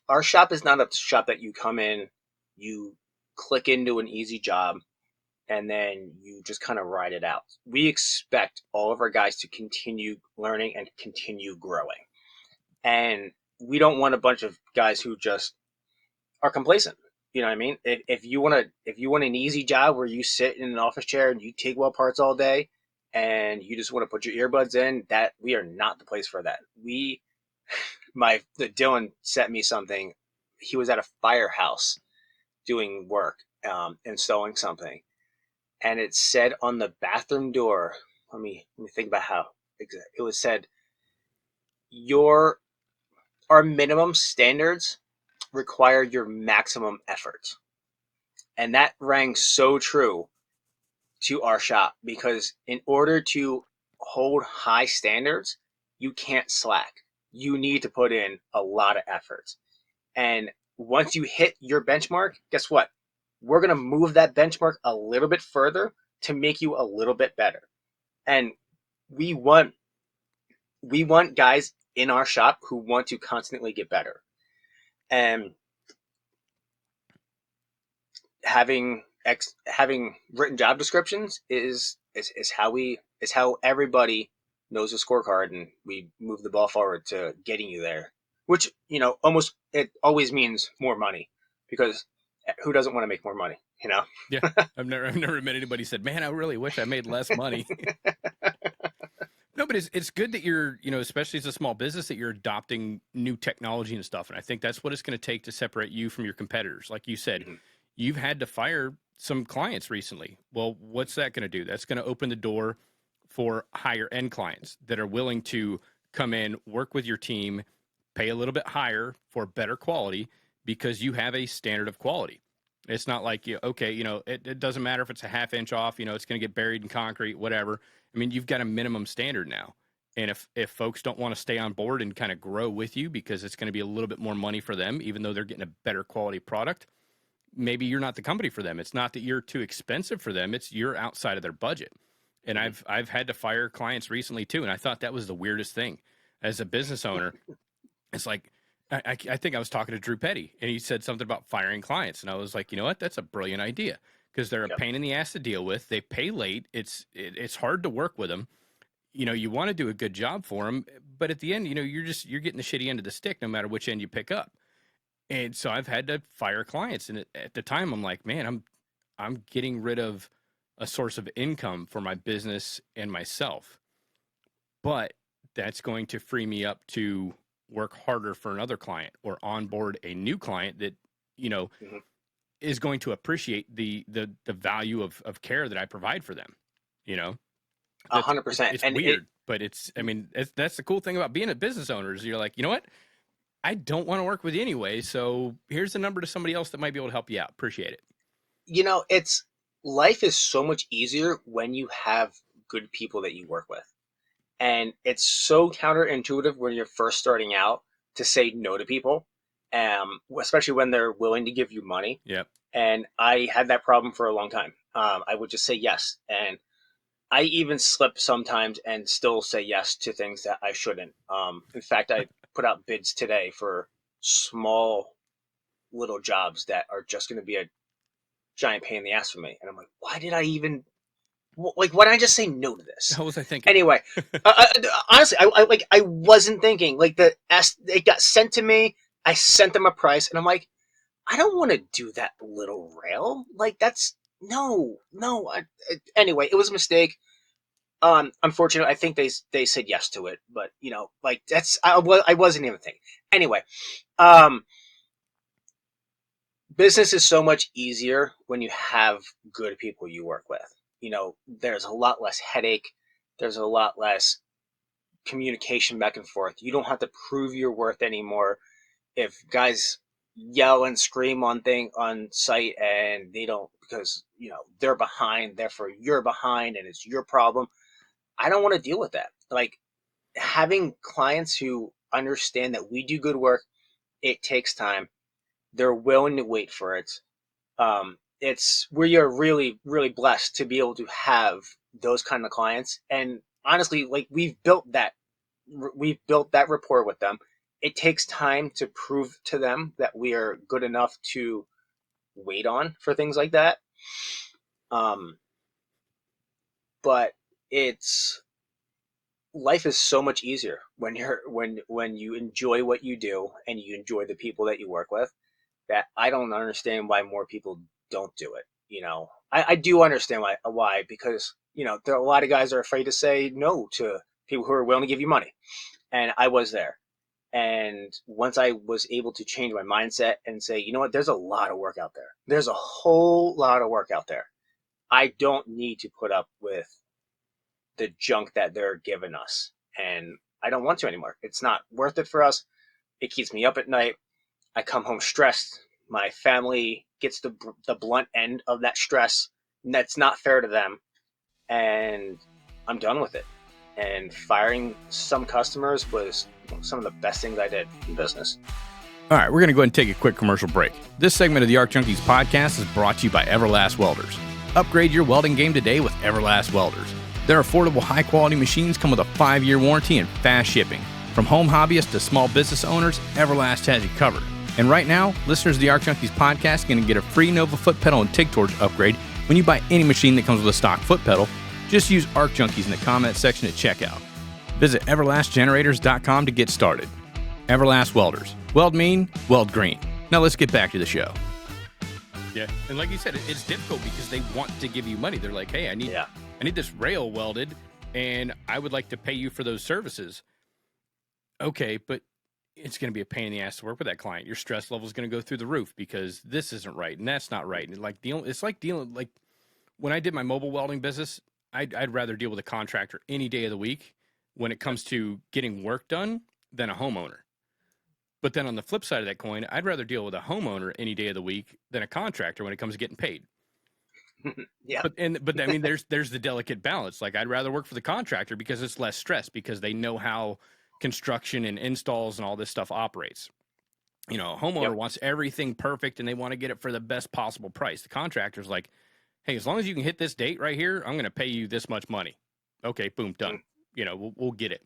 our shop is not a shop that you come in, you click into an easy job, and then you just kind of ride it out. We expect all of our guys to continue learning and continue growing. And we don't want a bunch of guys who just are complacent. You know what I mean? If you want an easy job where you sit in an office chair and you TIG weld parts all day and you just want to put your earbuds in, that we are not the place for that. Dylan sent me something. He was at a firehouse doing work, installing something. And it said on the bathroom door, let me think about how it was said, our minimum standards require your maximum effort. And that rang so true to our shop, because in order to hold high standards, you can't slack. You need to put in a lot of effort. And once you hit your benchmark, guess what? We're going to move that benchmark a little bit further to make you a little bit better. And we want guys in our shop who want to constantly get better. And having written job descriptions is how everybody knows a scorecard, and we move the ball forward to getting you there. Which, it always means more money, because who doesn't want to make more money, Yeah, I've never met anybody said, man, I really wish I made less money. No, but it's good that you're, especially as a small business, that you're adopting new technology and stuff. And I think that's what it's going to take to separate you from your competitors. Like you said, you've had to fire some clients recently. Well, what's that going to do? That's going to open the door for higher end clients that are willing to come in, work with your team, pay a little bit higher for better quality because you have a standard of quality. It's not like, it doesn't matter if it's a half inch off, it's going to get buried in concrete, whatever. I mean, you've got a minimum standard now. And if folks don't want to stay on board and kind of grow with you because it's going to be a little bit more money for them, even though they're getting a better quality product, maybe you're not the company for them. It's not that you're too expensive for them. It's you're outside of their budget. And I've had to fire clients recently too. And I thought that was the weirdest thing as a business owner. It's like, I think I was talking to Drew Petty, and he said something about firing clients. And I was like, you know what? That's a brilliant idea. because they're a pain in the ass to deal with. They pay late. It's hard to work with them. You want to do a good job for them, but at the end, you're getting the shitty end of the stick no matter which end you pick up. And so I've had to fire clients, and at the time I'm like, man, I'm getting rid of a source of income for my business and myself. But that's going to free me up to work harder for another client or onboard a new client that, is going to appreciate the value of care that I provide for them. 100%. It's weird, but that's the cool thing about being a business owner is you're like, you know what? I don't want to work with you anyway. So here's the number to somebody else that might be able to help you out. Appreciate it. Life is so much easier when you have good people that you work with. And it's so counterintuitive when you're first starting out to say no to people, especially when they're willing to give you money. Yep. And I had that problem for a long time. I would just say yes. And I even slip sometimes and still say yes to things that I shouldn't. In fact, I put out bids today for small little jobs that are just going to be a giant pain in the ass for me. And I'm like, why did I just say no to this? How was I thinking? Anyway, honestly, I wasn't thinking. It got sent to me. I sent them a price, and I'm like, I don't want to do that little rail. That's no. Anyway, it was a mistake. Unfortunately, I think they said yes to it, but I wasn't even thinking. Anyway, business is so much easier when you have good people you work with. There's a lot less headache. There's a lot less communication back and forth. You don't have to prove your worth anymore. If guys yell and scream on site and they don't, because they're behind, therefore you're behind and it's your problem. I don't want to deal with that. Having clients who understand that we do good work, it takes time. They're willing to wait for it. We are really, really blessed to be able to have those kind of clients. And honestly, we've built that rapport with them. It takes time to prove to them that we are good enough to wait on for things like that. But life is so much easier when you enjoy what you do and you enjoy the people that you work with, that I don't understand why more people don't do it. I do understand why, because there are a lot of guys are afraid to say no to people who are willing to give you money. And I was there. And once I was able to change my mindset and say, you know what, there's a lot of work out there. There's a whole lot of work out there. I don't need to put up with the junk that they're giving us. And I don't want to anymore. It's not worth it for us. It keeps me up at night. I come home stressed. My family gets the blunt end of that stress. And that's not fair to them. And I'm done with it. And firing some customers was some of the best things I did in business. All right, we're going to go ahead and take a quick commercial break. This segment of the Arc Junkies podcast is brought to you by Everlast Welders. Upgrade your welding game today with Everlast Welders. Their affordable, high-quality machines come with a 5-year warranty and fast shipping. From home hobbyists to small business owners, Everlast has you covered. And right now, listeners of the Arc Junkies podcast are going to get a free Nova foot pedal and TIG torch upgrade when you buy any machine that comes with a stock foot pedal. Just use Arc Junkies in the comment section at checkout. Visit everlastgenerators.com to get started. Everlast Welders. Weld mean, weld green. Now let's get back to the show. Yeah, and like you said, it's difficult because they want to give you money. They're like, hey, I need this rail welded, and I would like to pay you for those services. Okay, but it's going to be a pain in the ass to work with that client. Your stress level is going to go through the roof because this isn't right and that's not right. And it's like dealing when I did my mobile welding business, I'd rather deal with a contractor any day of the week when it comes to getting work done than a homeowner. But then on the flip side of that coin, I'd rather deal with a homeowner any day of the week than a contractor when it comes to getting paid. Yeah. But I mean, there's the delicate balance. Like, I'd rather work for the contractor because it's less stress because they know how construction and installs and all this stuff operates. A homeowner wants everything perfect and they want to get it for the best possible price. The contractor's like, hey, as long as you can hit this date right here, I'm going to pay you this much money. Okay, boom, done. We'll get it.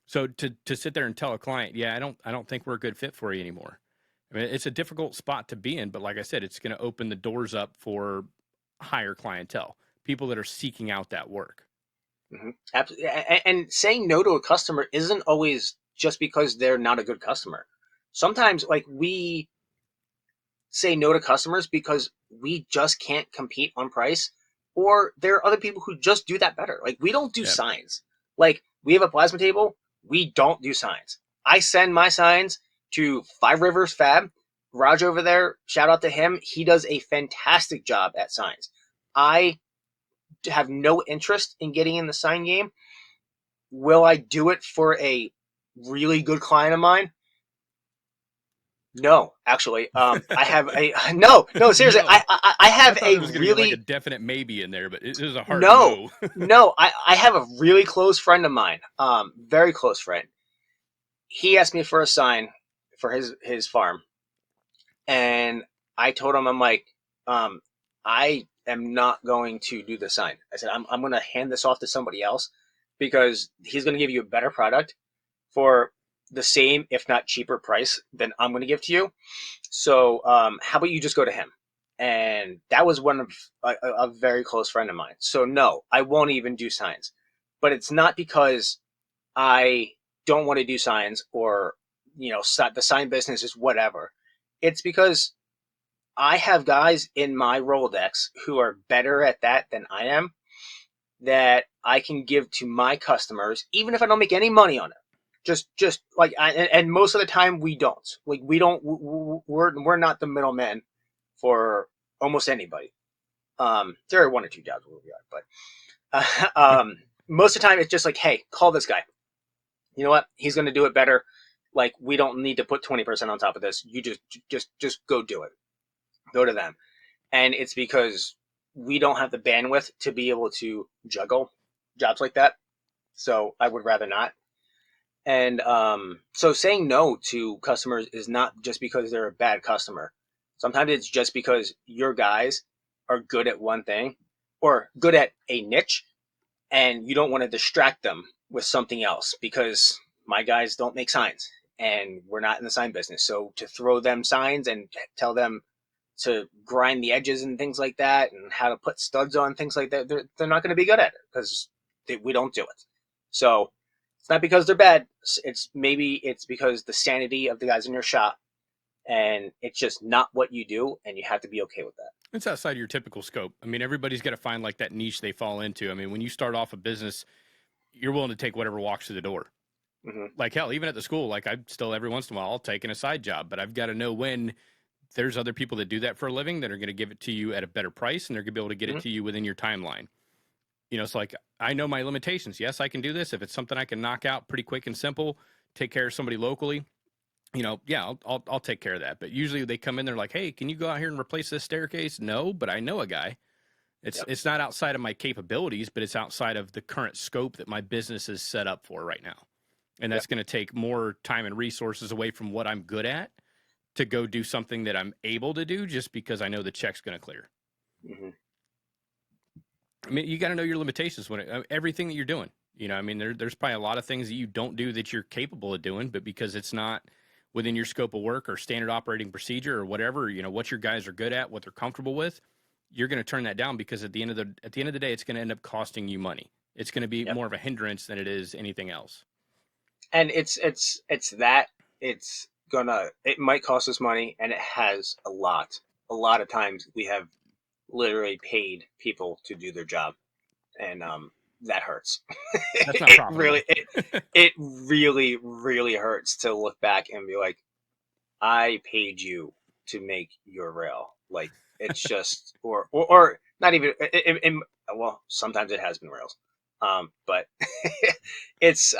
So to sit there and tell a client, yeah, I don't think we're a good fit for you anymore. I mean, it's a difficult spot to be in, but like I said, it's going to open the doors up for higher clientele, people that are seeking out that work. Absolutely. And saying no to a customer isn't always just because they're not a good customer. Sometimes, like, we say no to customers because we just can't compete on price, or there are other people who just do that better. Like, we don't do Yep. signs. Like, we have a plasma table, we don't do signs. I send my signs to Five Rivers Fab. Raj over there, shout out to him. He does a fantastic job at signs. I have no interest in getting in the sign game. Will I do it for a really good client of mine? No, actually, I have a no. Seriously, No. I have I thought a there was going to be like a really definite maybe in there, but it was a hard no, no. no. I have a really close friend of mine, very close friend. He asked me for a sign for his farm, and I told him, I'm like, I am not going to do the sign. I said, I'm going to hand this off to somebody else because he's going to give you a better product for the same, if not cheaper price than I'm going to give to you. So how about you just go to him? And that was one of a very close friend of mine. So no, I won't even do signs. But it's not because I don't want to do signs, or the sign business is whatever. It's because I have guys in my Rolodex who are better at that than I am, that I can give to my customers, even if I don't make any money on it. Just like, and most of the time we don't. Like, we're not the middlemen for almost anybody. There are one or two jobs where we are, but most of the time it's just like, hey, call this guy. You know what? He's going to do it better. Like, we don't need to put 20% on top of this. You just go do it. Go to them. And it's because we don't have the bandwidth to be able to juggle jobs like that. So I would rather not. And so saying no to customers is not just because they're a bad customer. Sometimes it's just because your guys are good at one thing, or good at a niche, and you don't want to distract them with something else, because my guys don't make signs and we're not in the sign business. So to throw them signs and tell them to grind the edges and things like that, and how to put studs on things like that, they're not going to be good at it because we don't do it. So it's not because they're bad. It's because the sanity of the guys in your shop, and it's just not what you do, and you have to be okay with that. It's outside of your typical scope. I mean, everybody's got to find like that niche they fall into. I mean, when you start off a business, you're willing to take whatever walks through the door. Mm-hmm. Like, hell, even at the school, like, I still every once in a while I'll take in a side job, but I've got to know when there's other people that do that for a living that are going to give it to you at a better price, and they're going to be able to get it to you within your timeline. It's like, I know my limitations. Yes, I can do this. If it's something I can knock out pretty quick and simple, take care of somebody locally, yeah, I'll take care of that. But usually they come in, they're like, hey, can you go out here and replace this staircase? No, but I know a guy. It's not outside of my capabilities, but it's outside of the current scope that my business is set up for right now. And that's going to take more time and resources away from what I'm good at to go do something that I'm able to do just because I know the check's going to clear. Mm-hmm. I mean, you got to know your limitations when everything that you're doing. I mean, there's probably a lot of things that you don't do that you're capable of doing, but because it's not within your scope of work or standard operating procedure or whatever, what your guys are good at, what they're comfortable with, you're going to turn that down, because at the end of the day, it's going to end up costing you money. It's going to be more of a hindrance than it is anything else. And it might cost us money, and it has a lot of times we have literally paid people to do their job, and that hurts. That's not profitable. It really, really hurts to look back and be like, I paid you to make your rail. Like, it's just, or not even, well, sometimes it has been rails. But it's,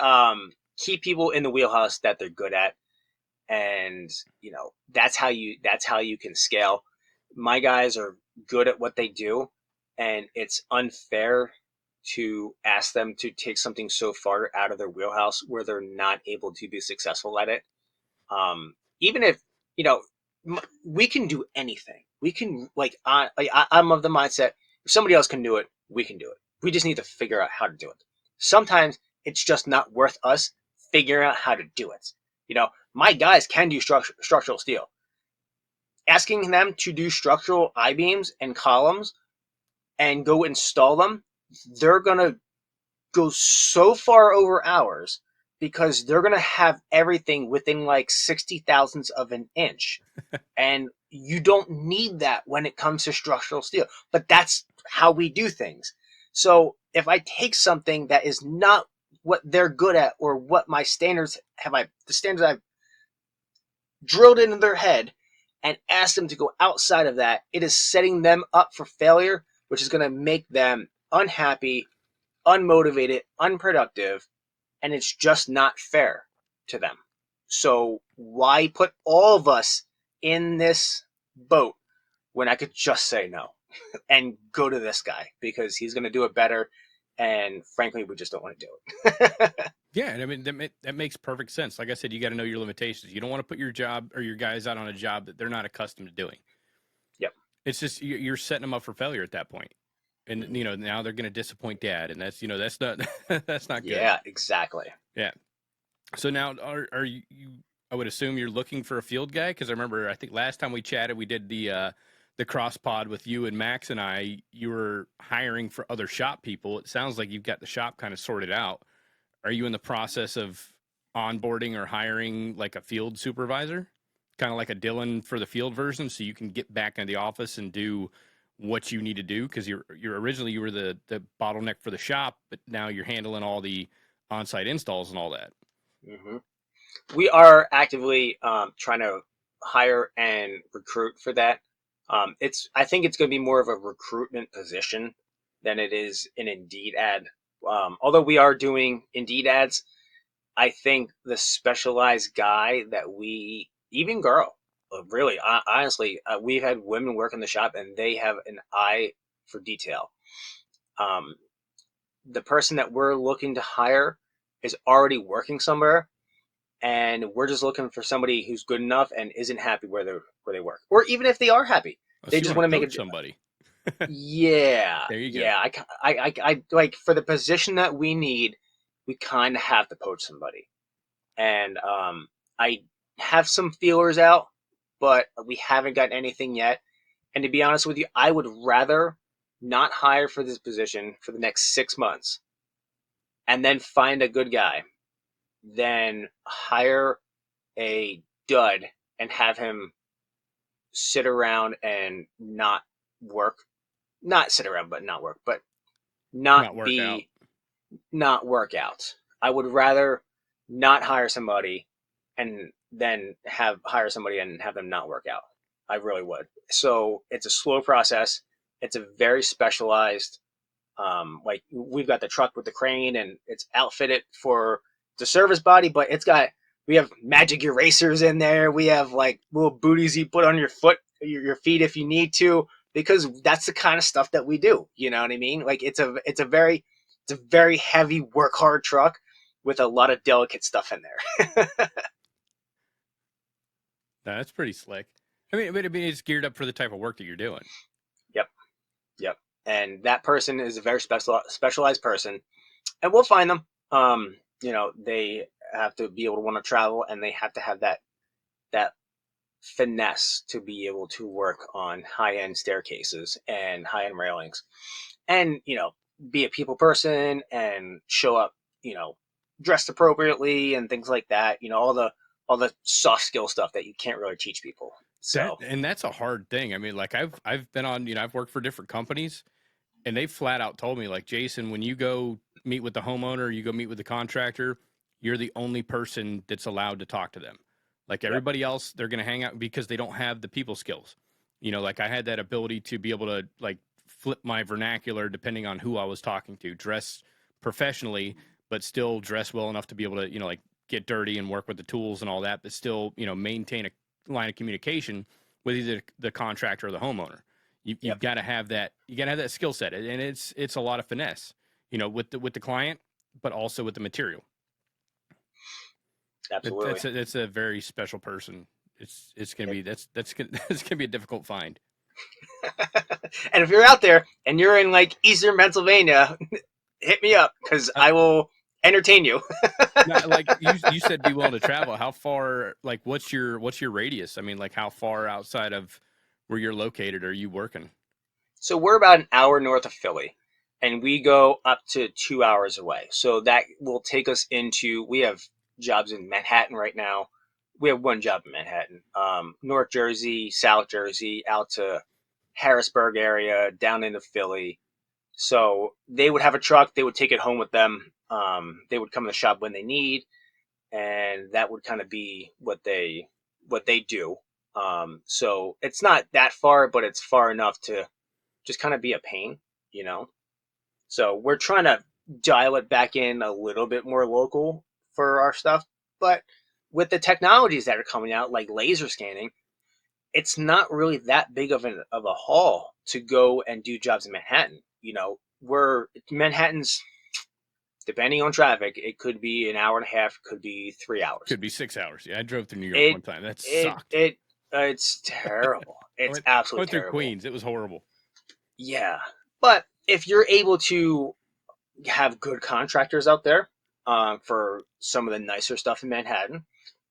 keep people in the wheelhouse that they're good at. And, that's how you can scale. My guys are good at what they do, and it's unfair to ask them to take something so far out of their wheelhouse where they're not able to be successful at it. Even if, we can do anything. We can, I'm of the mindset, if somebody else can do it, we can do it. We just need to figure out how to do it. Sometimes it's just not worth us figuring out how to do it. My guys can do structural steel. Asking them to do structural I-beams and columns and go install them, they're going to go so far over hours because they're going to have everything within like 60 thousandths of an inch. And you don't need that when it comes to structural steel, but that's how we do things. So if I take something that is not what they're good at or what my standards the standards I've drilled into their head and ask them to go outside of that, it is setting them up for failure, which is going to make them unhappy, unmotivated, unproductive, and it's just not fair to them. So why put all of us in this boat when I could just say no and go to this guy because he's going to do it better, and frankly, we just don't want to do it. Yeah, and I mean that makes perfect sense. Like I said, you got to know your limitations. You don't want to put your job or your guys out on a job that they're not accustomed to doing. Yep. It's just you're setting them up for failure at that point. And now they're going to disappoint dad, and that's that's not that's not good. Yeah, exactly. Yeah. So now are you I would assume you're looking for a field guy, because I remember I think last time we chatted we did the cross pod with you and Max and I. You were hiring for other shop people. It sounds like you've got the shop kind of sorted out. Are you in the process of onboarding or hiring like a field supervisor, kind of like a Dylan for the field version, so you can get back into the office and do what you need to do? Because you're originally you were the bottleneck for the shop, but now you're handling all the on-site installs and all that. Mm-hmm. We are actively trying to hire and recruit for that. I think it's going to be more of a recruitment position than it is an Indeed ad. Although we are doing Indeed ads, I think the specialized guy that even girl, really, honestly, we've had women work in the shop and they have an eye for detail. The person that we're looking to hire is already working somewhere, and we're just looking for somebody who's good enough and isn't happy where they work, or even if they are happy, they just want to make somebody. Yeah, there you go. Yeah, I like for the position that we need, we kind of have to poach somebody, and I have some feelers out, but we haven't gotten anything yet. And to be honest with you, I would rather not hire for this position for the next 6 months and then find a good guy than hire a dud and have him sit around and not work. Not sit around, but not work, but not work out. I would rather not hire somebody and then hire somebody and have them not work out. I really would. So it's a slow process. It's a very specialized, like we've got the truck with the crane and it's outfitted for the service body, but we have magic erasers in there. We have like little booties you put on your your feet if you need to, because that's the kind of stuff that we do. You know what I mean? Like it's a very heavy work hard truck with a lot of delicate stuff in there. That's pretty slick. I mean, it's geared up for the type of work that you're doing. Yep. And that person is a very specialized person, and we'll find them. They have to be able to want to travel, and they have to have that finesse to be able to work on high-end staircases and high-end railings, and be a people person and show up dressed appropriately and things like that. All the soft skill stuff that you can't really teach people. So and that's a hard thing. I mean, like I've been on, I've worked for different companies, and they flat out told me, like, Jason, when you go meet with the homeowner, you go meet with the contractor, you're the only person that's allowed to talk to them. Like everybody else, they're going to hang out because they don't have the people skills. Like I had that ability to be able to like flip my vernacular depending on who I was talking to, dress professionally, but still dress well enough to be able to, like get dirty and work with the tools and all that, but still, maintain a line of communication with either the contractor or the homeowner. You've got to have that. You got to have that skill set, and it's a lot of finesse, with the client, but also with the material. Absolutely, that's a very special person. It's gonna be that's gonna be a difficult find. And if you're out there and you're in like Eastern Pennsylvania, hit me up because I will entertain you. Now, like you said, be willing to travel. How far? Like, what's your radius? I mean, like, how far outside of where you're located are you working? So we're about an hour north of Philly, and we go up to 2 hours away. So that will take us into, we have jobs in Manhattan right now. We have one job in Manhattan, North Jersey, South Jersey, out to Harrisburg area, down into Philly. So they would have a truck, they would take it home with them. They would come to the shop when they need, and that would kind of be what they do. So it's not that far, but it's far enough to just kind of be a pain, you know. So we're trying to dial it back in a little bit more local for our stuff, but with the technologies that are coming out, like laser scanning, it's not really that big of a haul to go and do jobs in Manhattan. You know, we're Manhattan's, depending on traffic, it could be an hour and a half, could be 3 hours. Could be 6 hours. Yeah, I drove through New York It one time. That it sucked. it it's terrible. It's I went absolutely through terrible. Queens. It was horrible. Yeah, but if you're able to have good contractors out there, for some of the nicer stuff in Manhattan,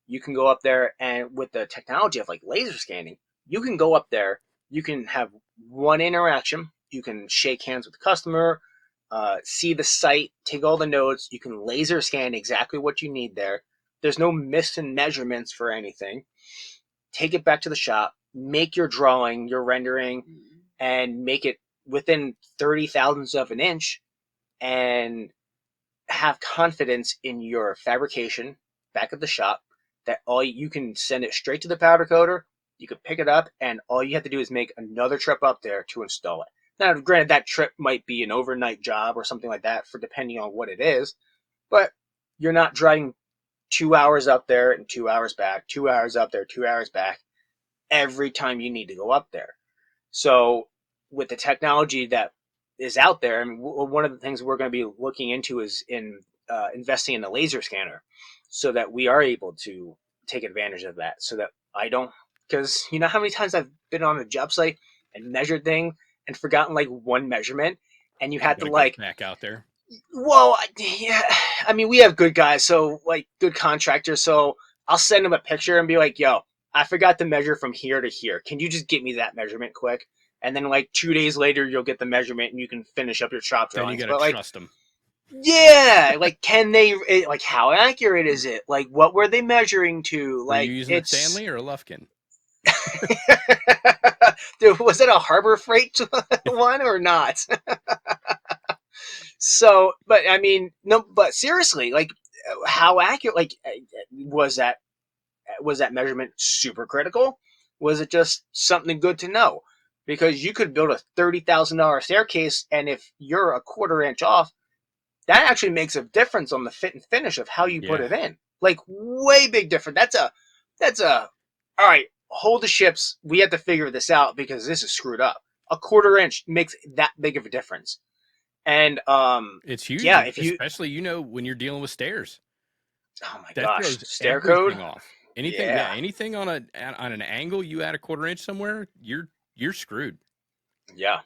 you can go up there, and with the technology of like laser scanning, you can go up there, you can have one interaction, you can shake hands with the customer, see the site, take all the notes, you can laser scan exactly what you need there. There's no missing measurements for anything. Take it back to the shop, make your drawing, your rendering, and make it within 30 thousandths of an inch, and have confidence in your fabrication back at the shop, that all you can send it straight to the powder coater. You can pick it up, and all you have to do is make another trip up there to install it. Now, granted, that trip might be an overnight job or something like that, for depending on what it is, but you're not driving 2 hours up there and 2 hours back, 2 hours up there, 2 hours back every time you need to go up there. So with the technology that is out there, I mean, one of the things we're going to be looking into is in investing in a laser scanner, so that we are able to take advantage of that. So that I don't, because you know how many times I've been on a job site and measured thing and forgotten like one measurement, and you had to Gotta go like, back out there. well, yeah, I mean, we have good guys, so like good contractors. So I'll send them a picture and be like, "Yo, I forgot to measure from here to here. Can you just get me that measurement quick?" And then like 2 days later, you'll get the measurement and you can finish up your shop Then you drawings. gotta But like, trust them. yeah, like, can they? Like, how accurate is it? Like, what were they measuring to? Were you Like, using a it's. Stanley or a Lufkin? Dude, was it a Harbor Freight one or not? So, but I mean, no, but seriously, like, how accurate? Like, was that was that measurement super critical? Was it just something good to know? Because you could build a $30,000 staircase, and if you're a quarter inch off, that actually makes a difference on the fit and finish of how you put Yeah. it in. Like, way big difference. That's a all right. Hold the ships. We have to figure this out because this is screwed up. A quarter inch makes that big of a difference. And It's huge, yeah, if you, especially when you're dealing with stairs. oh my That gosh, throws stair code. everything off. Anything, yeah, Yeah, anything on an angle you add a quarter inch somewhere, you're screwed. yeah.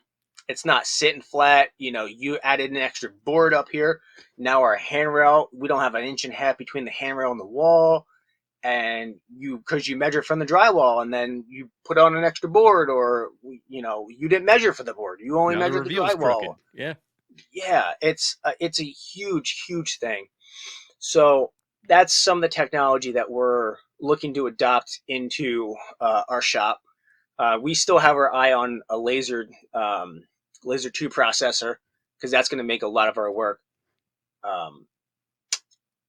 It's not sitting flat. You know, you added an extra board up here. Now our handrail, we don't have an inch and a half between the handrail and the wall. And you, because you measure from the drywall and then you put on an extra board, or you know, you didn't measure for the board, you only Now the measured the reveal's drywall. crooked. Yeah. Yeah, it's a huge thing. So that's some of the technology that we're looking to adopt into our shop. We still have our eye on a laser 2 processor, because that's going to make a lot of our work um,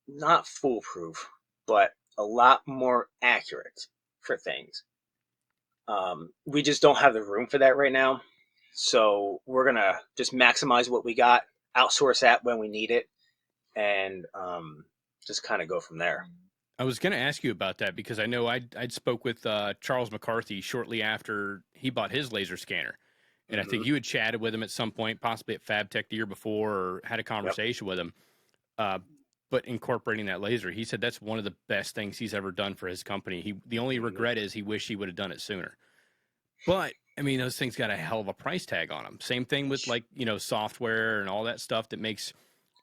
not foolproof, but a lot more accurate for things. We just don't have the room for that right now. So we're going to just maximize what we got, outsource that when we need it, and just kind of go from there. I was going to ask you about that because I know I'd spoke with Charles McCarthy shortly after he bought his laser scanner. And I think Mm-hmm. you had chatted with him at some point, possibly at FabTech the year before, or had a Yep. conversation with him. But incorporating that laser, he said that's one of the best things he's ever done for his company. The only Mm-hmm. regret is he wished he would have done it sooner. But I mean, those things got a hell of a price tag on them. Same thing with software and all that stuff that makes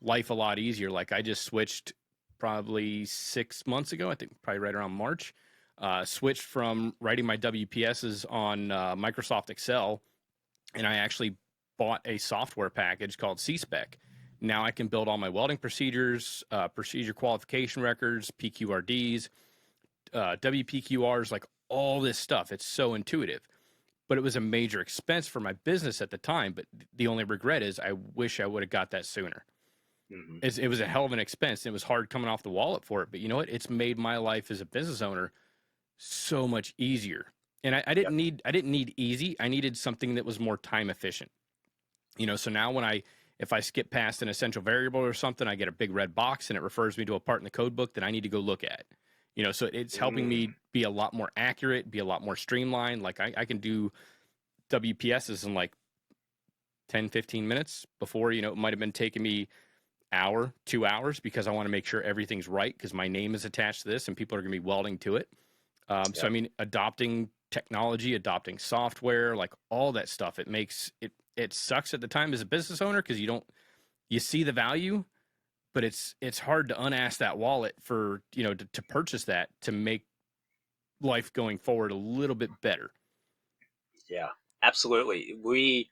life a lot easier. Like I just switched probably 6 months ago, I think probably right around March, switched from writing my WPSs on Microsoft Excel and I actually bought a software package called C-Spec. Now I can build all my welding procedures, procedure qualification records, PQRDs, WPQRs, like all this stuff. It's so intuitive. But it was a major expense for my business at the time. But the only regret is I wish I would have got that sooner. Mm-hmm. It was a hell of an expense. And it was hard coming off the wallet for it. But you know what? It's made my life as a business owner so much easier. And I didn't need easy. I needed something that was more time efficient. You know, so now if I skip past an essential variable or something, I get a big red box and it refers me to a part in the code book that I need to go look at. You know, so it's helping me be a lot more accurate, be a lot more streamlined. Like I can do WPSs in like 10, 15 minutes before, you know, it might have been taking me hour, 2 hours, because I want to make sure everything's right because my name is attached to this and people are going to be welding to it. So, I mean, adopting technology, adopting software, like all that stuff, it sucks at the time as a business owner because you see the value, but it's hard to unask that wallet for, you know, to purchase that to make life going forward a little bit better. Yeah, absolutely. We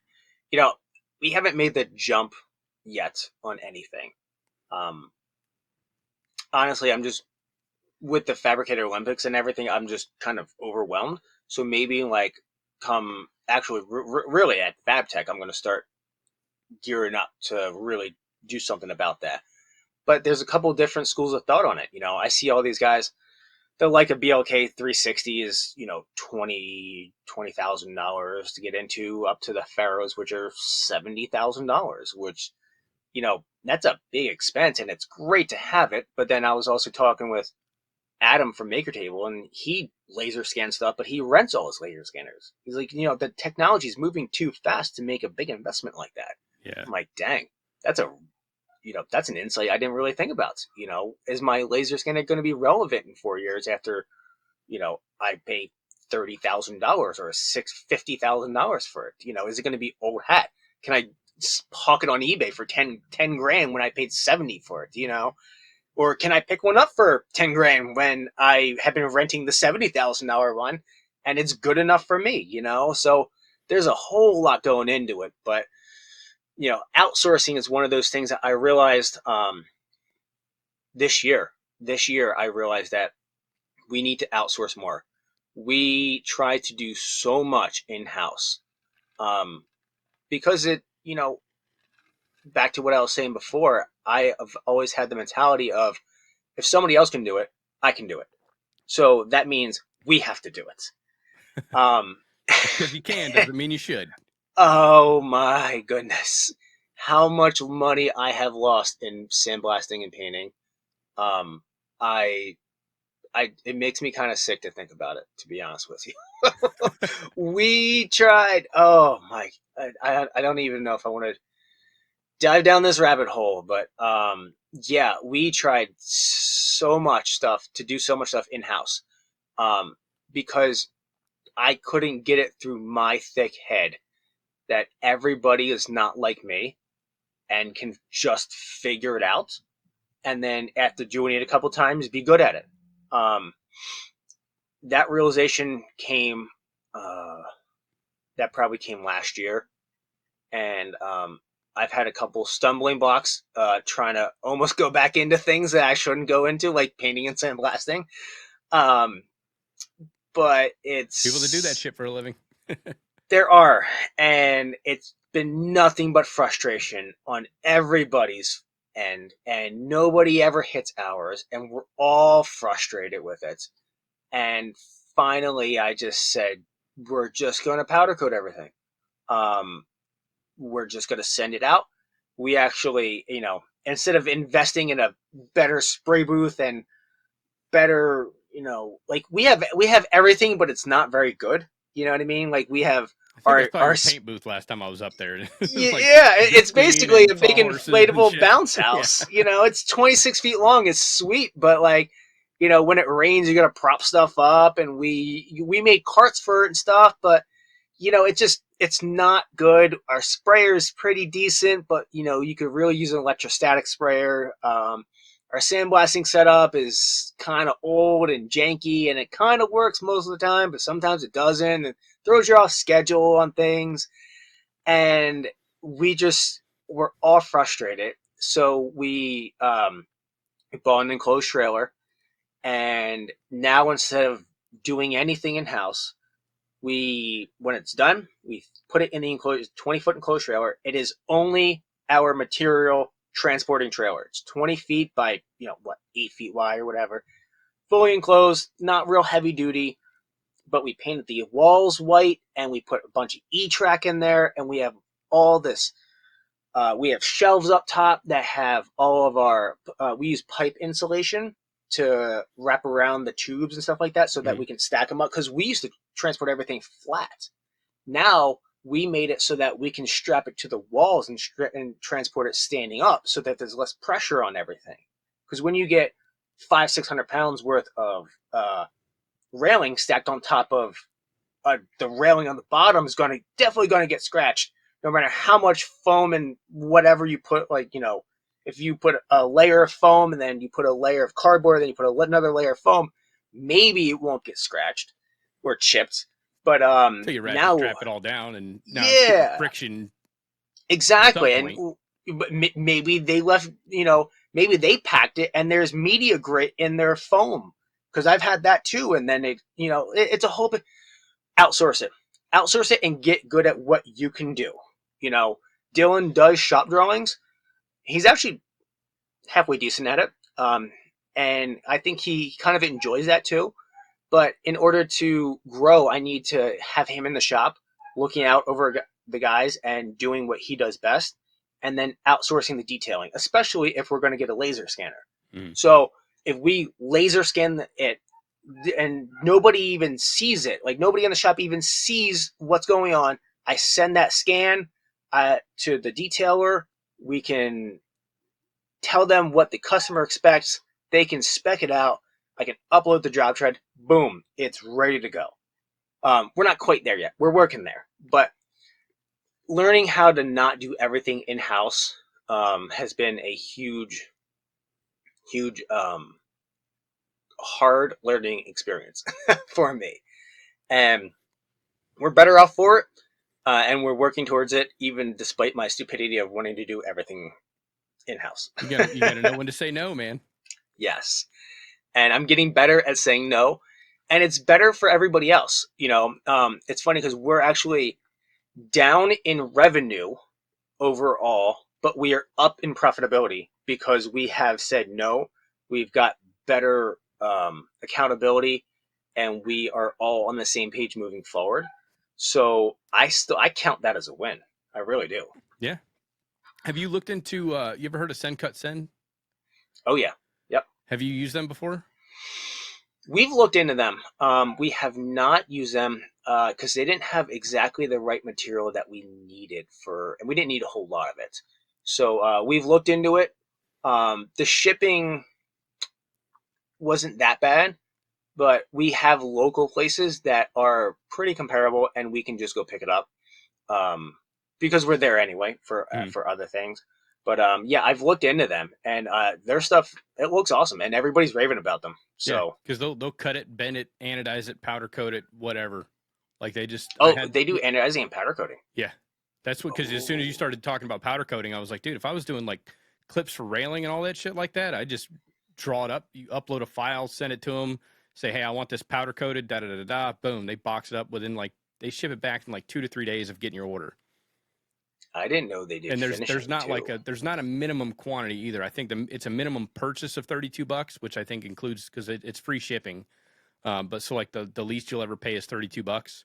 haven't made the jump yet on anything. Honestly, I'm just with the Fabricator Olympics and everything, I'm just kind of overwhelmed. So maybe like come actually really at FabTech, I'm going to start gearing up to really do something about that. But there's a couple different schools of thought on it. You know, I see all these guys. They're like a BLK 360 is, you know, $20,000 to get into, up to the Pharaohs, which are $70,000, which, you know, that's a big expense and it's great to have it. But then I was also talking with Adam from Maker Table, and he laser scans stuff, but he rents all his laser scanners. He's like, you know, the technology is moving too fast to make a big investment like that. Yeah. I'm like, dang, that's an insight I didn't really think about. You know, is my laser scanner going to be relevant in 4 years after, you know, I pay $30,000 or $50,000 for it? You know, is it going to be old hat? Can I hawk it on eBay for 10 grand when I paid 70 for it? You know, or can I pick one up for 10 grand when I have been renting the $70,000 one and it's good enough for me? You know, so there's a whole lot going into it, but you know, outsourcing is one of those things that I realized this year. This year, I realized that we need to outsource more. We try to do so much in-house because it, you know, back to what I was saying before, I have always had the mentality of if somebody else can do it, I can do it. So that means we have to do it. Because you can doesn't mean you should. Oh my goodness. How much money I have lost in sandblasting and painting. It makes me kind of sick to think about it, to be honest with you. We tried. Oh my, I don't even know if I want to dive down this rabbit hole, but yeah, we tried so much stuff to do so much stuff in-house because I couldn't get it through my thick head that everybody is not like me and can just figure it out. And then after doing it a couple times, be good at it. That realization came, that probably came last year. And I've had a couple stumbling blocks trying to almost go back into things that I shouldn't go into, like painting and sandblasting. But it's... People that do that shit for a living. There are, and it's been nothing but frustration on everybody's end, and nobody ever hits ours, and we're all frustrated with it. And finally, I just said, we're just going to powder coat everything. We're just going to send it out. We actually, you know, instead of investing in a better spray booth and better, you know, like we have everything, but it's not very good. You know what I mean? Like we have our paint booth last time I was up there. It's basically a big inflatable bounce house. Yeah. You know, it's 26 feet long. It's sweet, but like, you know, when it rains, you got to prop stuff up, and we made carts for it and stuff, but you know, it's not good. Our sprayer is pretty decent, but you know, you could really use an electrostatic sprayer. Our sandblasting setup is kind of old and janky, and it kind of works most of the time, but sometimes it doesn't, and throws you off schedule on things. and we just were all frustrated. So we bought an enclosed trailer, and now instead of doing anything in house, when it's done, we put it in the enclosed 20-foot enclosed trailer. It is only our material transporting trailer. It's 20 feet by 8 feet wide or whatever, fully enclosed, not real heavy duty. But we painted the walls white, and we put a bunch of E-track in there, and we have all this. We have shelves up top that have all of our. We use pipe insulation to wrap around the tubes and stuff like that, so that we can stack them up. Because we used to transport everything flat. Now we made it so that we can strap it to the walls and transport it standing up, so that there's less pressure on everything. Because when you get 500-600 pounds worth of railing stacked on top of the railing on the bottom is definitely going to get scratched, no matter how much foam and whatever you put. Like, if you put a layer of foam and then you put a layer of cardboard, then you put another layer of foam, maybe it won't get scratched or chipped. But So you now strap it all down, and now yeah, friction. exactly. And maybe they left, maybe they packed it and there's media grit in their foam, because I've had that too. And then it's a whole. Outsource it and get good at what you can do. Dylan does shop drawings. He's actually halfway decent at it. And I think he kind of enjoys that too. But in order to grow, I need to have him in the shop looking out over the guys and doing what he does best, and then outsourcing the detailing, especially if we're going to get a laser scanner. So if we laser scan it, and nobody even sees it, like nobody in the shop even sees what's going on, I send that scan to the detailer. We can tell them what the customer expects. They can spec it out. I can upload the job tread. Boom, it's ready to go. We're not quite there yet. We're working there. But learning how to not do everything in-house has been a huge hard learning experience for me. And we're better off for it. And we're working towards it, even despite my stupidity of wanting to do everything in-house. You gotta know when to say no, man. Yes. And I'm getting better at saying no. And it's better for everybody else. It's funny because we're actually down in revenue overall, but we are up in profitability because we have said no. We've got better accountability, and we are all on the same page moving forward. So I count that as a win. I really do. Yeah. Have you looked into? You ever heard of Send Cut Send? Oh yeah. Yep. Have you used them before? We've looked into them. We have not used them because they didn't have exactly the right material that we needed and we didn't need a whole lot of it. So we've looked into it. The shipping wasn't that bad, but we have local places that are pretty comparable, and we can just go pick it up because we're there anyway for other things. But yeah, I've looked into them, and their stuff, it looks awesome, and everybody's raving about them. So because they'll cut it, bend it, anodize it, powder coat it, whatever. Like they just they do anodizing and powder coating. Yeah, that's what. Because as soon as you started talking about powder coating, I was like, dude, if I was doing like clips for railing and all that shit like that, I just draw it up. You upload a file, send it to them, say, hey, I want this powder coated. Da da da da. Boom, they box it up within they ship it back in like 2 to 3 days of getting your order. I didn't know they did. And there's not too. There's not a minimum quantity either. I think it's a minimum purchase of $32, which I think includes because it's free shipping. But so like the least you'll ever pay is $32.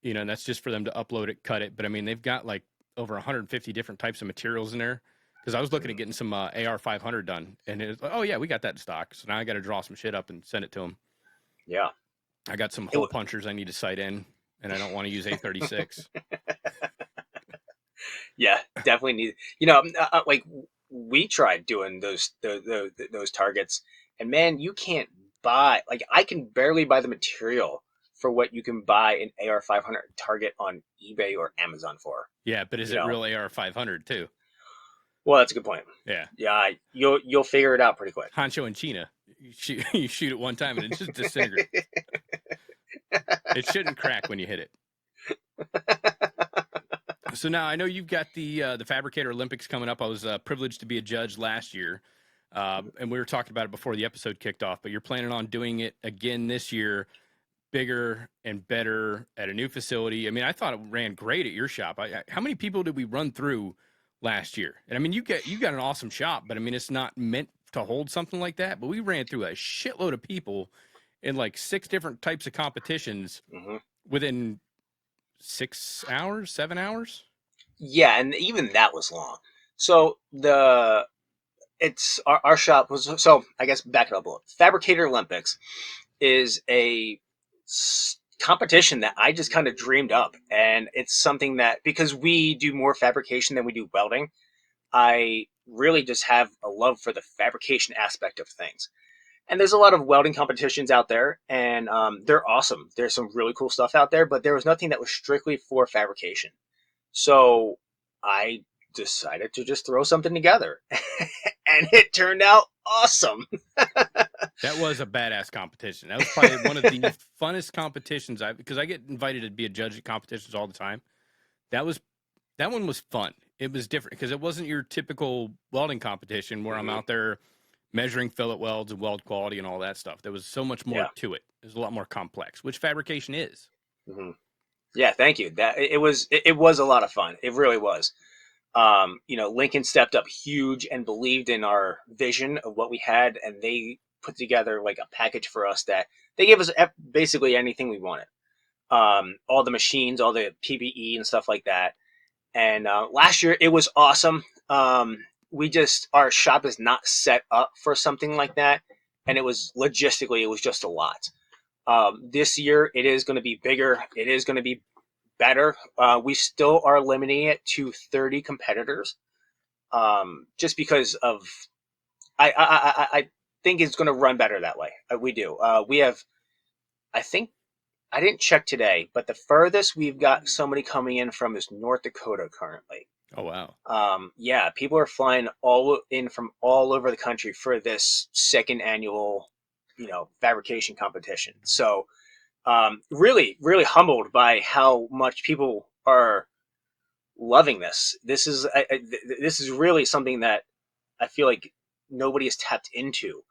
And that's just for them to upload it, cut it. But I mean, they've got like over 150 different types of materials in there. Because I was looking at getting some AR 500 done, and it was like, oh yeah, we got that in stock. So now I got to draw some shit up and send it to them. Yeah, I got some hole punchers I need to sight in, and I don't want to use A36. Yeah, definitely need. Like we tried doing those targets, and man, you can't buy. Like I can barely buy the material for what you can buy an AR 500 target on eBay or Amazon for. Yeah, but is it real AR 500 too? Well, that's a good point. Yeah. Yeah, you'll figure it out pretty quick. Honcho in China, you shoot it one time and it just disintegrates. It shouldn't crack when you hit it. So now I know you've got the Fabricator Olympics coming up. I was privileged to be a judge last year, and we were talking about it before the episode kicked off. But you're planning on doing it again this year, bigger and better at a new facility. I mean, I thought it ran great at your shop. How many people did we run through last year? And I mean, you got an awesome shop, but I mean, it's not meant to hold something like that. But we ran through a shitload of people in like 6 different types of competitions Hmm. within 6 hours, 7 hours. Yeah, and even that was long. So it's our shop was, so I guess back it up a little. Fabricator Olympics is a competition that I just kind of dreamed up, and it's something that, because we do more fabrication than we do welding, I really just have a love for the fabrication aspect of things. And there's a lot of welding competitions out there, and they're awesome. There's some really cool stuff out there, but there was nothing that was strictly for fabrication. So I decided to just throw something together, and it turned out awesome. That was a badass competition. That was probably one of the funnest competitions because I get invited to be a judge at competitions all the time. That one was fun. It was different because it wasn't your typical welding competition where I'm out there measuring fillet welds and weld quality and all that stuff. There was so much more Yeah. to it. It was a lot more complex, which fabrication is. Hmm. Yeah, thank you. That it was a lot of fun. It really was. Lincoln stepped up huge and believed in our vision of what we had, and they put together like a package for us that they gave us basically anything we wanted. All the machines, all the PPE and stuff like that. And last year it was awesome. Our shop is not set up for something like that, and it was logistically, it was just a lot. This year it is going to be bigger. It is going to be better. We still are limiting it to 30 competitors, just because of I think it's going to run better that way. We do. We have, I think, I didn't check today, but the furthest we've got somebody coming in from is North Dakota currently. Oh, wow. Yeah, people are flying all in from all over the country for this second annual, fabrication competition. So, really, really humbled by how much people are loving this. This is really something that I feel like nobody has tapped into,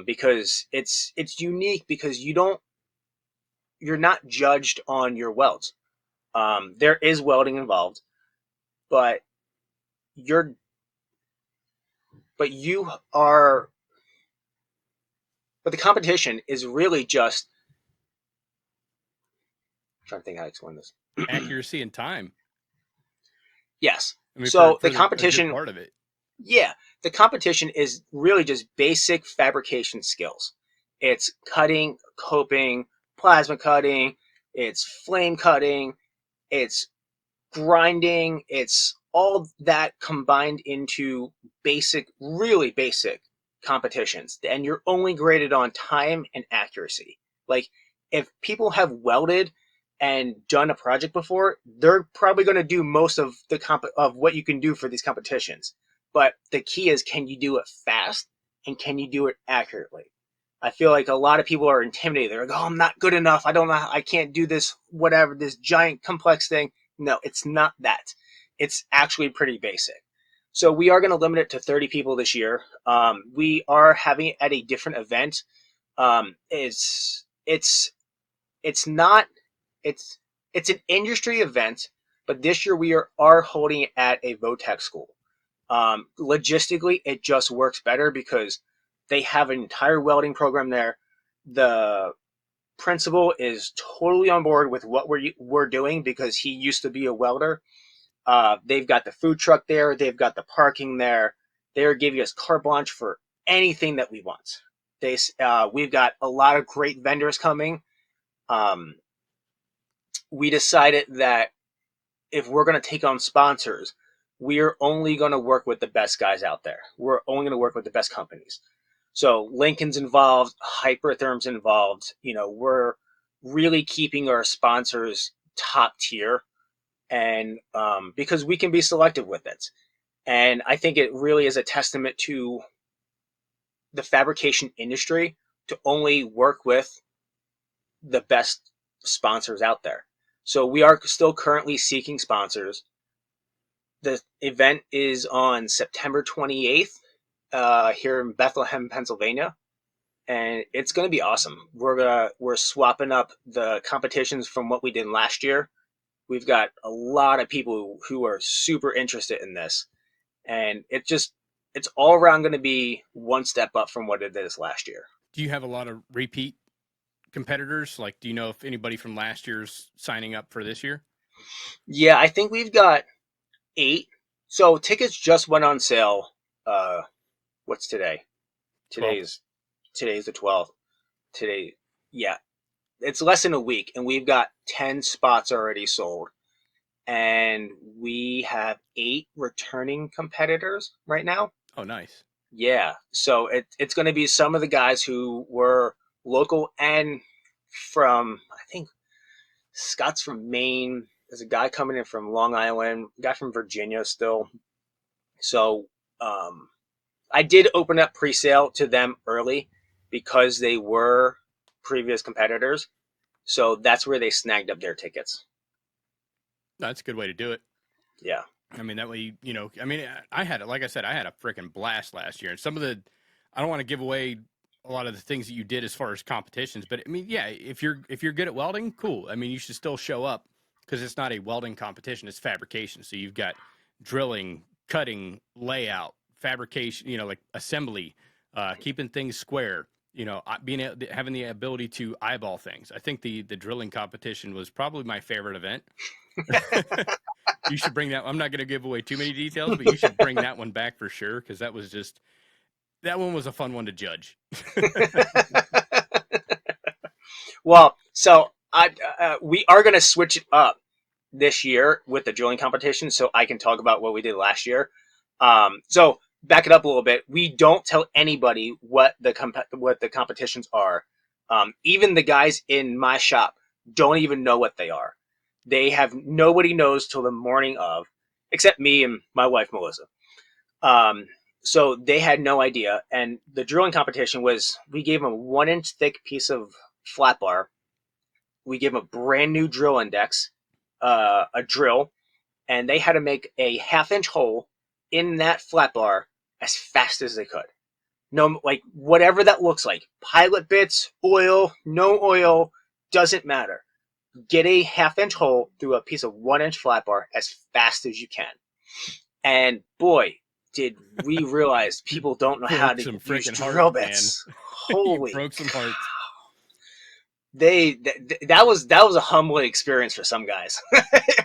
because it's unique because you're not judged on your welds. There is welding involved, but you're but you are but the competition is really just, I'm trying to think how to explain this. Accuracy and time. Yes. I mean, So for the a good competition, part of it. yeah, the competition is really just basic fabrication skills. It's cutting, coping, plasma cutting, it's flame cutting, it's grinding, it's all that combined into basic, really basic competitions. And you're only graded on time and accuracy. Like, if people have welded and done a project before, they're probably going to do most of of what you can do for these competitions. But the key is, can you do it fast and can you do it accurately? I feel like a lot of people are intimidated. They're like, "Oh, I'm not good enough. I don't know. I can't do this. Whatever. This giant complex thing." No, it's not that. It's actually pretty basic. So we are going to limit it to 30 people this year. We are having it at a different event. It's not it's an industry event, but this year we are holding it at a VOTEC school. Logistically, it just works better because they have an entire welding program there. The principal is totally on board with what we're doing because he used to be a welder. They've got the food truck there. They've got the parking there. They're giving us carte blanche for anything that we want. We've got a lot of great vendors coming. Um, we decided that if we're going to take on sponsors, we're only going to work with the best guys out there. We're only going to work with the best companies. So Lincoln's involved, Hypertherm's involved. We're really keeping our sponsors top tier, and because we can be selective with it. And I think it really is a testament to the fabrication industry to only work with the best sponsors out there. So we are still currently seeking sponsors. The event is on September 28th here in Bethlehem, Pennsylvania, and it's going to be awesome. We're swapping up the competitions from what we did last year. We've got a lot of people who are super interested in this, and it's all around going to be one step up from what it is last year. Do you have a lot of repeat competitors? Like, do you know if anybody from last year's signing up for this year? Yeah, I think we've got 8. So tickets just went on sale. What's today? 12th. Today's the 12th. Today, yeah, it's less than a week, and we've got 10 spots already sold. And we have 8 returning competitors right now. Oh, nice. Yeah, so it's going to be some of the guys who were local and from, I think Scott's from Maine. There's a guy coming in from Long Island, a guy from Virginia still. So I did open up pre-sale to them early because they were previous competitors. So that's where they snagged up their tickets. That's a good way to do it. Yeah. I mean, that way, I mean, I had it, like I said, I had a freaking blast last year. And I don't want to give away a lot of the things that you did as far as competitions, but I mean, yeah, if you're good at welding, cool. I mean, you should still show up because it's not a welding competition, it's fabrication. So you've got drilling, cutting, layout, fabrication, like assembly, keeping things square, having the ability to eyeball things. I think the drilling competition was probably my favorite event. You should bring that. I'm not going to give away too many details, but you should bring that one back for sure, because that one was a fun one to judge. Well, so we are going to switch it up this year with the drilling competition, so I can talk about what we did last year. So back it up a little bit. We don't tell anybody what the competitions are. Even the guys in my shop don't even know what they are. Nobody knows till the morning of, except me and my wife Melissa. So they had no idea. And the drilling competition was, we gave them a 1-inch thick piece of flat bar. We gave them a brand new drill index, a drill, and they had to make a 1/2-inch hole in that flat bar as fast as they could. No, like whatever that looks like, pilot bits, oil, no oil, doesn't matter. Get a 1/2-inch hole through a piece of 1-inch flat bar as fast as you can. And boy, did we realize people don't know how to use drill bits. Holy, broke some hearts. That was a humbling experience for some guys.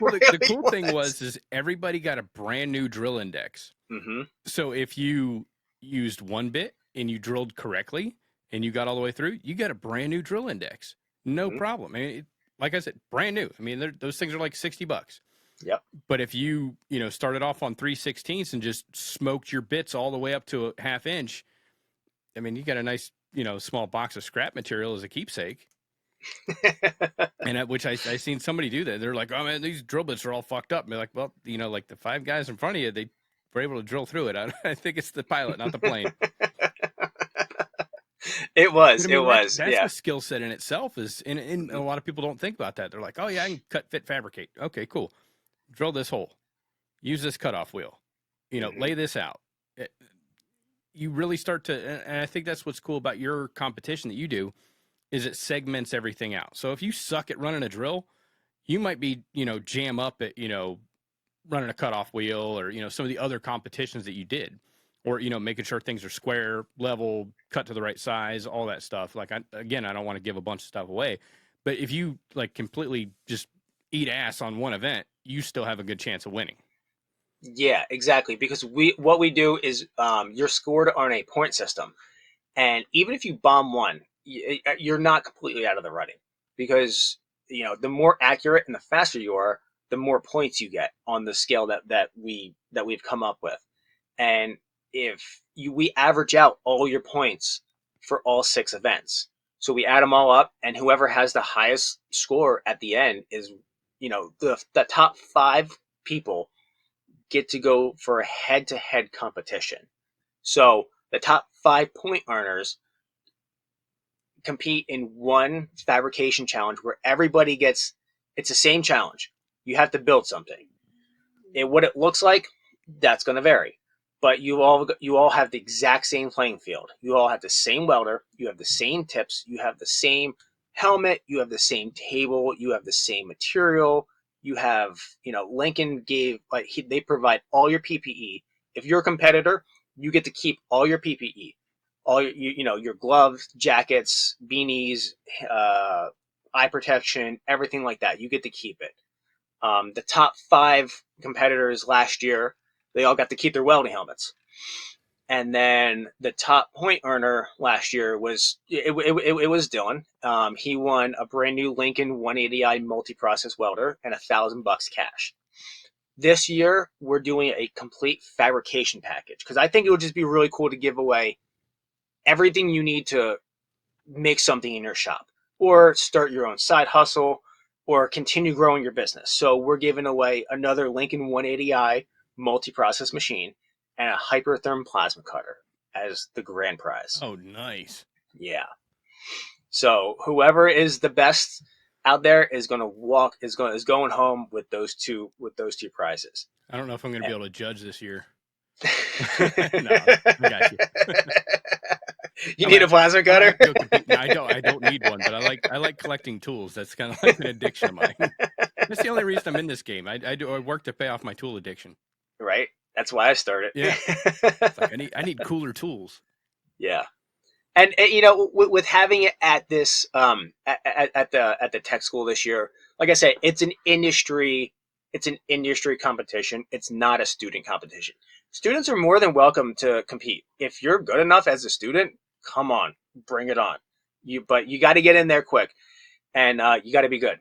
Well, the cool thing is everybody got a brand new drill index. Mm-hmm. So if you used one bit and you drilled correctly and you got all the way through, you got a brand new drill index. No problem. I mean, like I said, brand new. I mean, those things are like $60. Yep. But if you started off on 3/16 and just smoked your bits all the way up to a 1/2 inch, I mean, you got a nice, small box of scrap material as a keepsake. And which I seen somebody do that. They're like, oh man, these drill bits are all fucked up. And they're like, well, like the 5 guys in front of you, they were able to drill through it. I think it's the pilot, not the plane. It was. That's yeah. a skill set in itself. And a lot of people don't think about that. They're like, oh yeah, I can cut, fit, fabricate. Okay, cool. Drill this hole. Use this cutoff wheel. Lay this out. You really start to, and I think that's what's cool about your competition that you do, is it segments everything out. So if you suck at running a drill, you might be, jam up at, running a cutoff wheel or, some of the other competitions that you did, or, making sure things are square, level, cut to the right size, all that stuff. Like, I don't want to give a bunch of stuff away, but if you like completely just eat ass on one event, you still have a good chance of winning. Yeah, exactly. Because what we do is you're scored on a point system. And even if you bomb one, you're not completely out of the running, because the more accurate and the faster you are, the more points you get on the scale that we've come up with. And if we average out all your points for all 6 events, so we add them all up, and whoever has the highest score at the end is the top 5 people get to go for a head-to-head competition. So the top 5 point earners compete in one fabrication challenge where everybody gets It's the same challenge. You have to build something. What it looks like, that's going to vary. But you all have the exact same playing field. You all have the same welder. You have the same tips. You have the same helmet. You have the same table. You have the same material. You have, Lincoln they provide all your PPE. If you're a competitor, you get to keep all your PPE, all your gloves, jackets, beanies, eye protection, everything like that. You get to keep it. The top 5 competitors last year, they all got to keep their welding helmets. And then the top point earner last year was Dylan. He won a brand new Lincoln 180i multi-process welder and $1,000 cash. This year, we're doing a complete fabrication package because I think it would just be really cool to give away everything you need to make something in your shop or start your own side hustle or continue growing your business. So we're giving away another Lincoln 180i multi-process machine and a hypertherm plasma cutter as the grand prize. Oh, nice. Yeah. So whoever is the best out there is going home with those two prizes. I don't know if I'm going to be able to judge this year. No, I got you. You need a plasma cutter? I don't need one, but I like collecting tools. That's kind of like an addiction of mine. That's the only reason I'm in this game. I work to pay off my tool addiction. Right. That's why I started. Yeah. It's like I need cooler tools. Yeah. And with having it at this at the tech school this year, like I said, it's an industry competition. It's not a student competition. Students are more than welcome to compete. If you're good enough as a student, come on, bring it on. But you got to get in there quick, and you got to be good.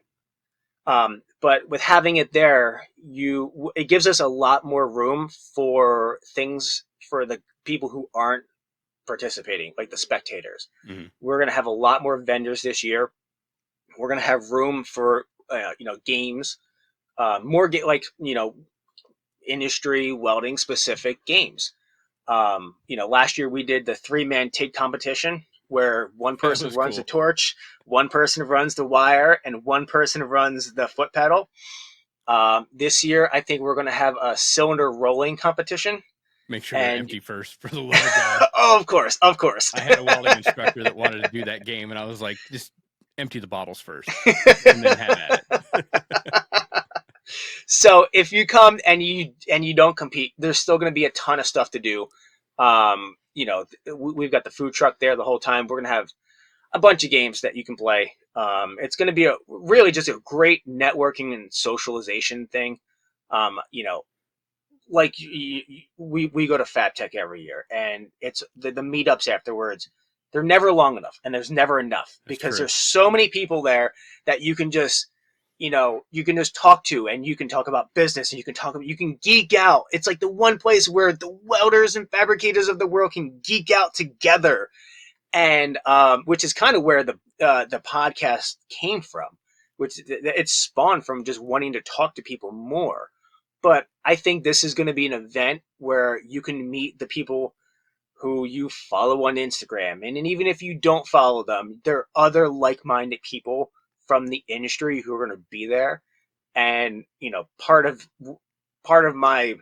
But with having it there, it gives us a lot more room for things for the people who aren't participating, like the spectators. Mm-hmm. We're going to have a lot more vendors this year. We're going to have room for games, industry welding specific games. Last year we did the 3-man TIG competition where one person runs the torch, one person runs the wire, and one person runs the foot pedal. This year I think we're going to have a cylinder rolling competition. Make sure they're empty first, for the love of God. Oh, of course. I had a welding instructor that wanted to do that game, and I was like, just empty the bottles first, and then have at it. So if you come and you don't compete, there's still going to be a ton of stuff to do. We've got the food truck there the whole time. We're going to have a bunch of games that you can play. It's going to be really just a great networking and socialization thing. We go to FabTech every year, and it's the meetups afterwards. They're never long enough, and there's never enough because there's so many people there that you can just talk to, and you can talk about business, and you can geek out. It's like the one place where the welders and fabricators of the world can geek out together, and which is kind of where the podcast came from, which it's spawned from just wanting to talk to people more. But I think this is going to be an event where you can meet the people who you follow on Instagram. And even if you don't follow them, there are other like-minded people from the industry who are going to be there. And, part of my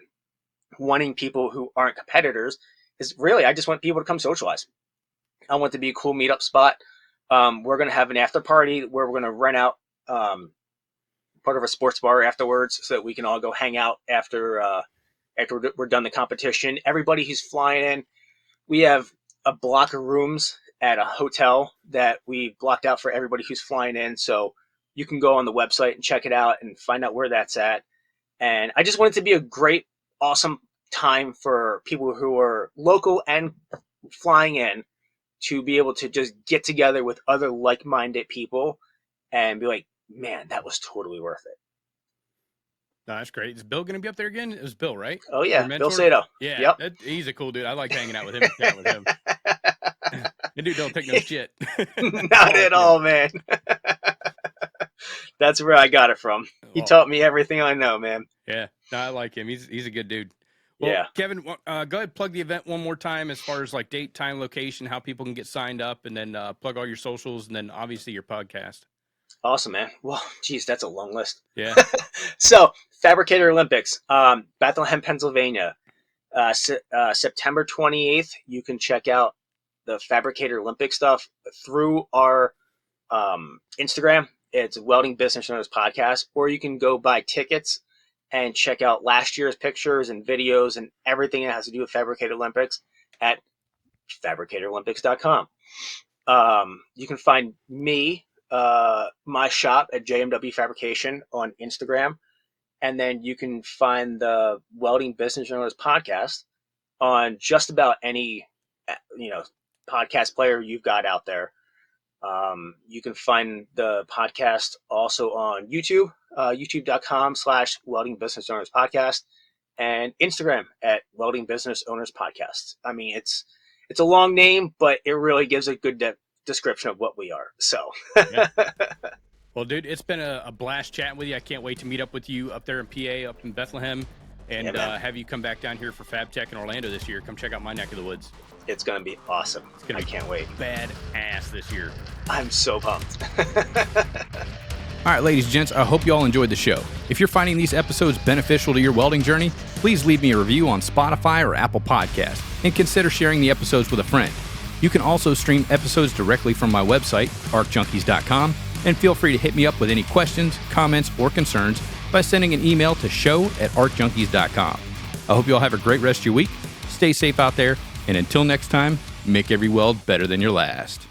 wanting people who aren't competitors is really, I just want people to come socialize. I want it to be a cool meetup spot. We're going to have an after party where we're going to rent out part of a sports bar afterwards so that we can all go hang out after we're done the competition. Everybody who's flying in, we have a block of rooms at a hotel that we blocked out for everybody who's flying in. So you can go on the website and check it out and find out where that's at. And I just want it to be a great, awesome time for people who are local and flying in to be able to just get together with other like-minded people and be like, man, that was totally worth it. No, that's great. Is Bill going to be up there again? It was Bill, right? Oh, yeah. Bill Sato. Yeah. Yep. He's a cool dude. I like hanging out with him and chatting with him. The dude don't take no shit. Not at all, man. That's where I got it from. He taught me everything I know, man. Yeah. No, I like him. He's a good dude. Well, yeah. Kevin, go ahead, plug the event one more time as far as like date, time, location, how people can get signed up, and then plug all your socials, and then obviously your podcast. Awesome, man. Well, geez, that's a long list. Yeah. So, Fabricator Olympics, Bethlehem, Pennsylvania, September 28th. You can check out the Fabricator Olympics stuff through our Instagram. It's Welding Business Owners Podcast, or you can go buy tickets and check out last year's pictures and videos and everything that has to do with Fabricator Olympics at fabricatorolympics.com. You can find me, my shop at JMW Fabrication on Instagram. And then you can find the Welding Business Owners Podcast on just about any, podcast player you've got out there. You can find the podcast also on YouTube, youtube.com/Welding Business Owners Podcast, and Instagram at Welding Business Owners Podcast. I mean, it's a long name, but it really gives a good description of what we are. So, Yeah. Well, dude, it's been a blast chatting with you. I can't wait to meet up with you up there in PA, up in Bethlehem, and have you come back down here for FabTech in Orlando this year. Come check out my neck of the woods. It's going to be awesome. I can't wait. Badass this year. I'm so pumped. All right, ladies and gents, I hope you all enjoyed the show. If you're finding these episodes beneficial to your welding journey, please leave me a review on Spotify or Apple Podcasts, and consider sharing the episodes with a friend. You can also stream episodes directly from my website, arcjunkies.com, and feel free to hit me up with any questions, comments, or concerns by sending an email to show@arcjunkies.com. I hope you all have a great rest of your week. Stay safe out there, and until next time, make every weld better than your last.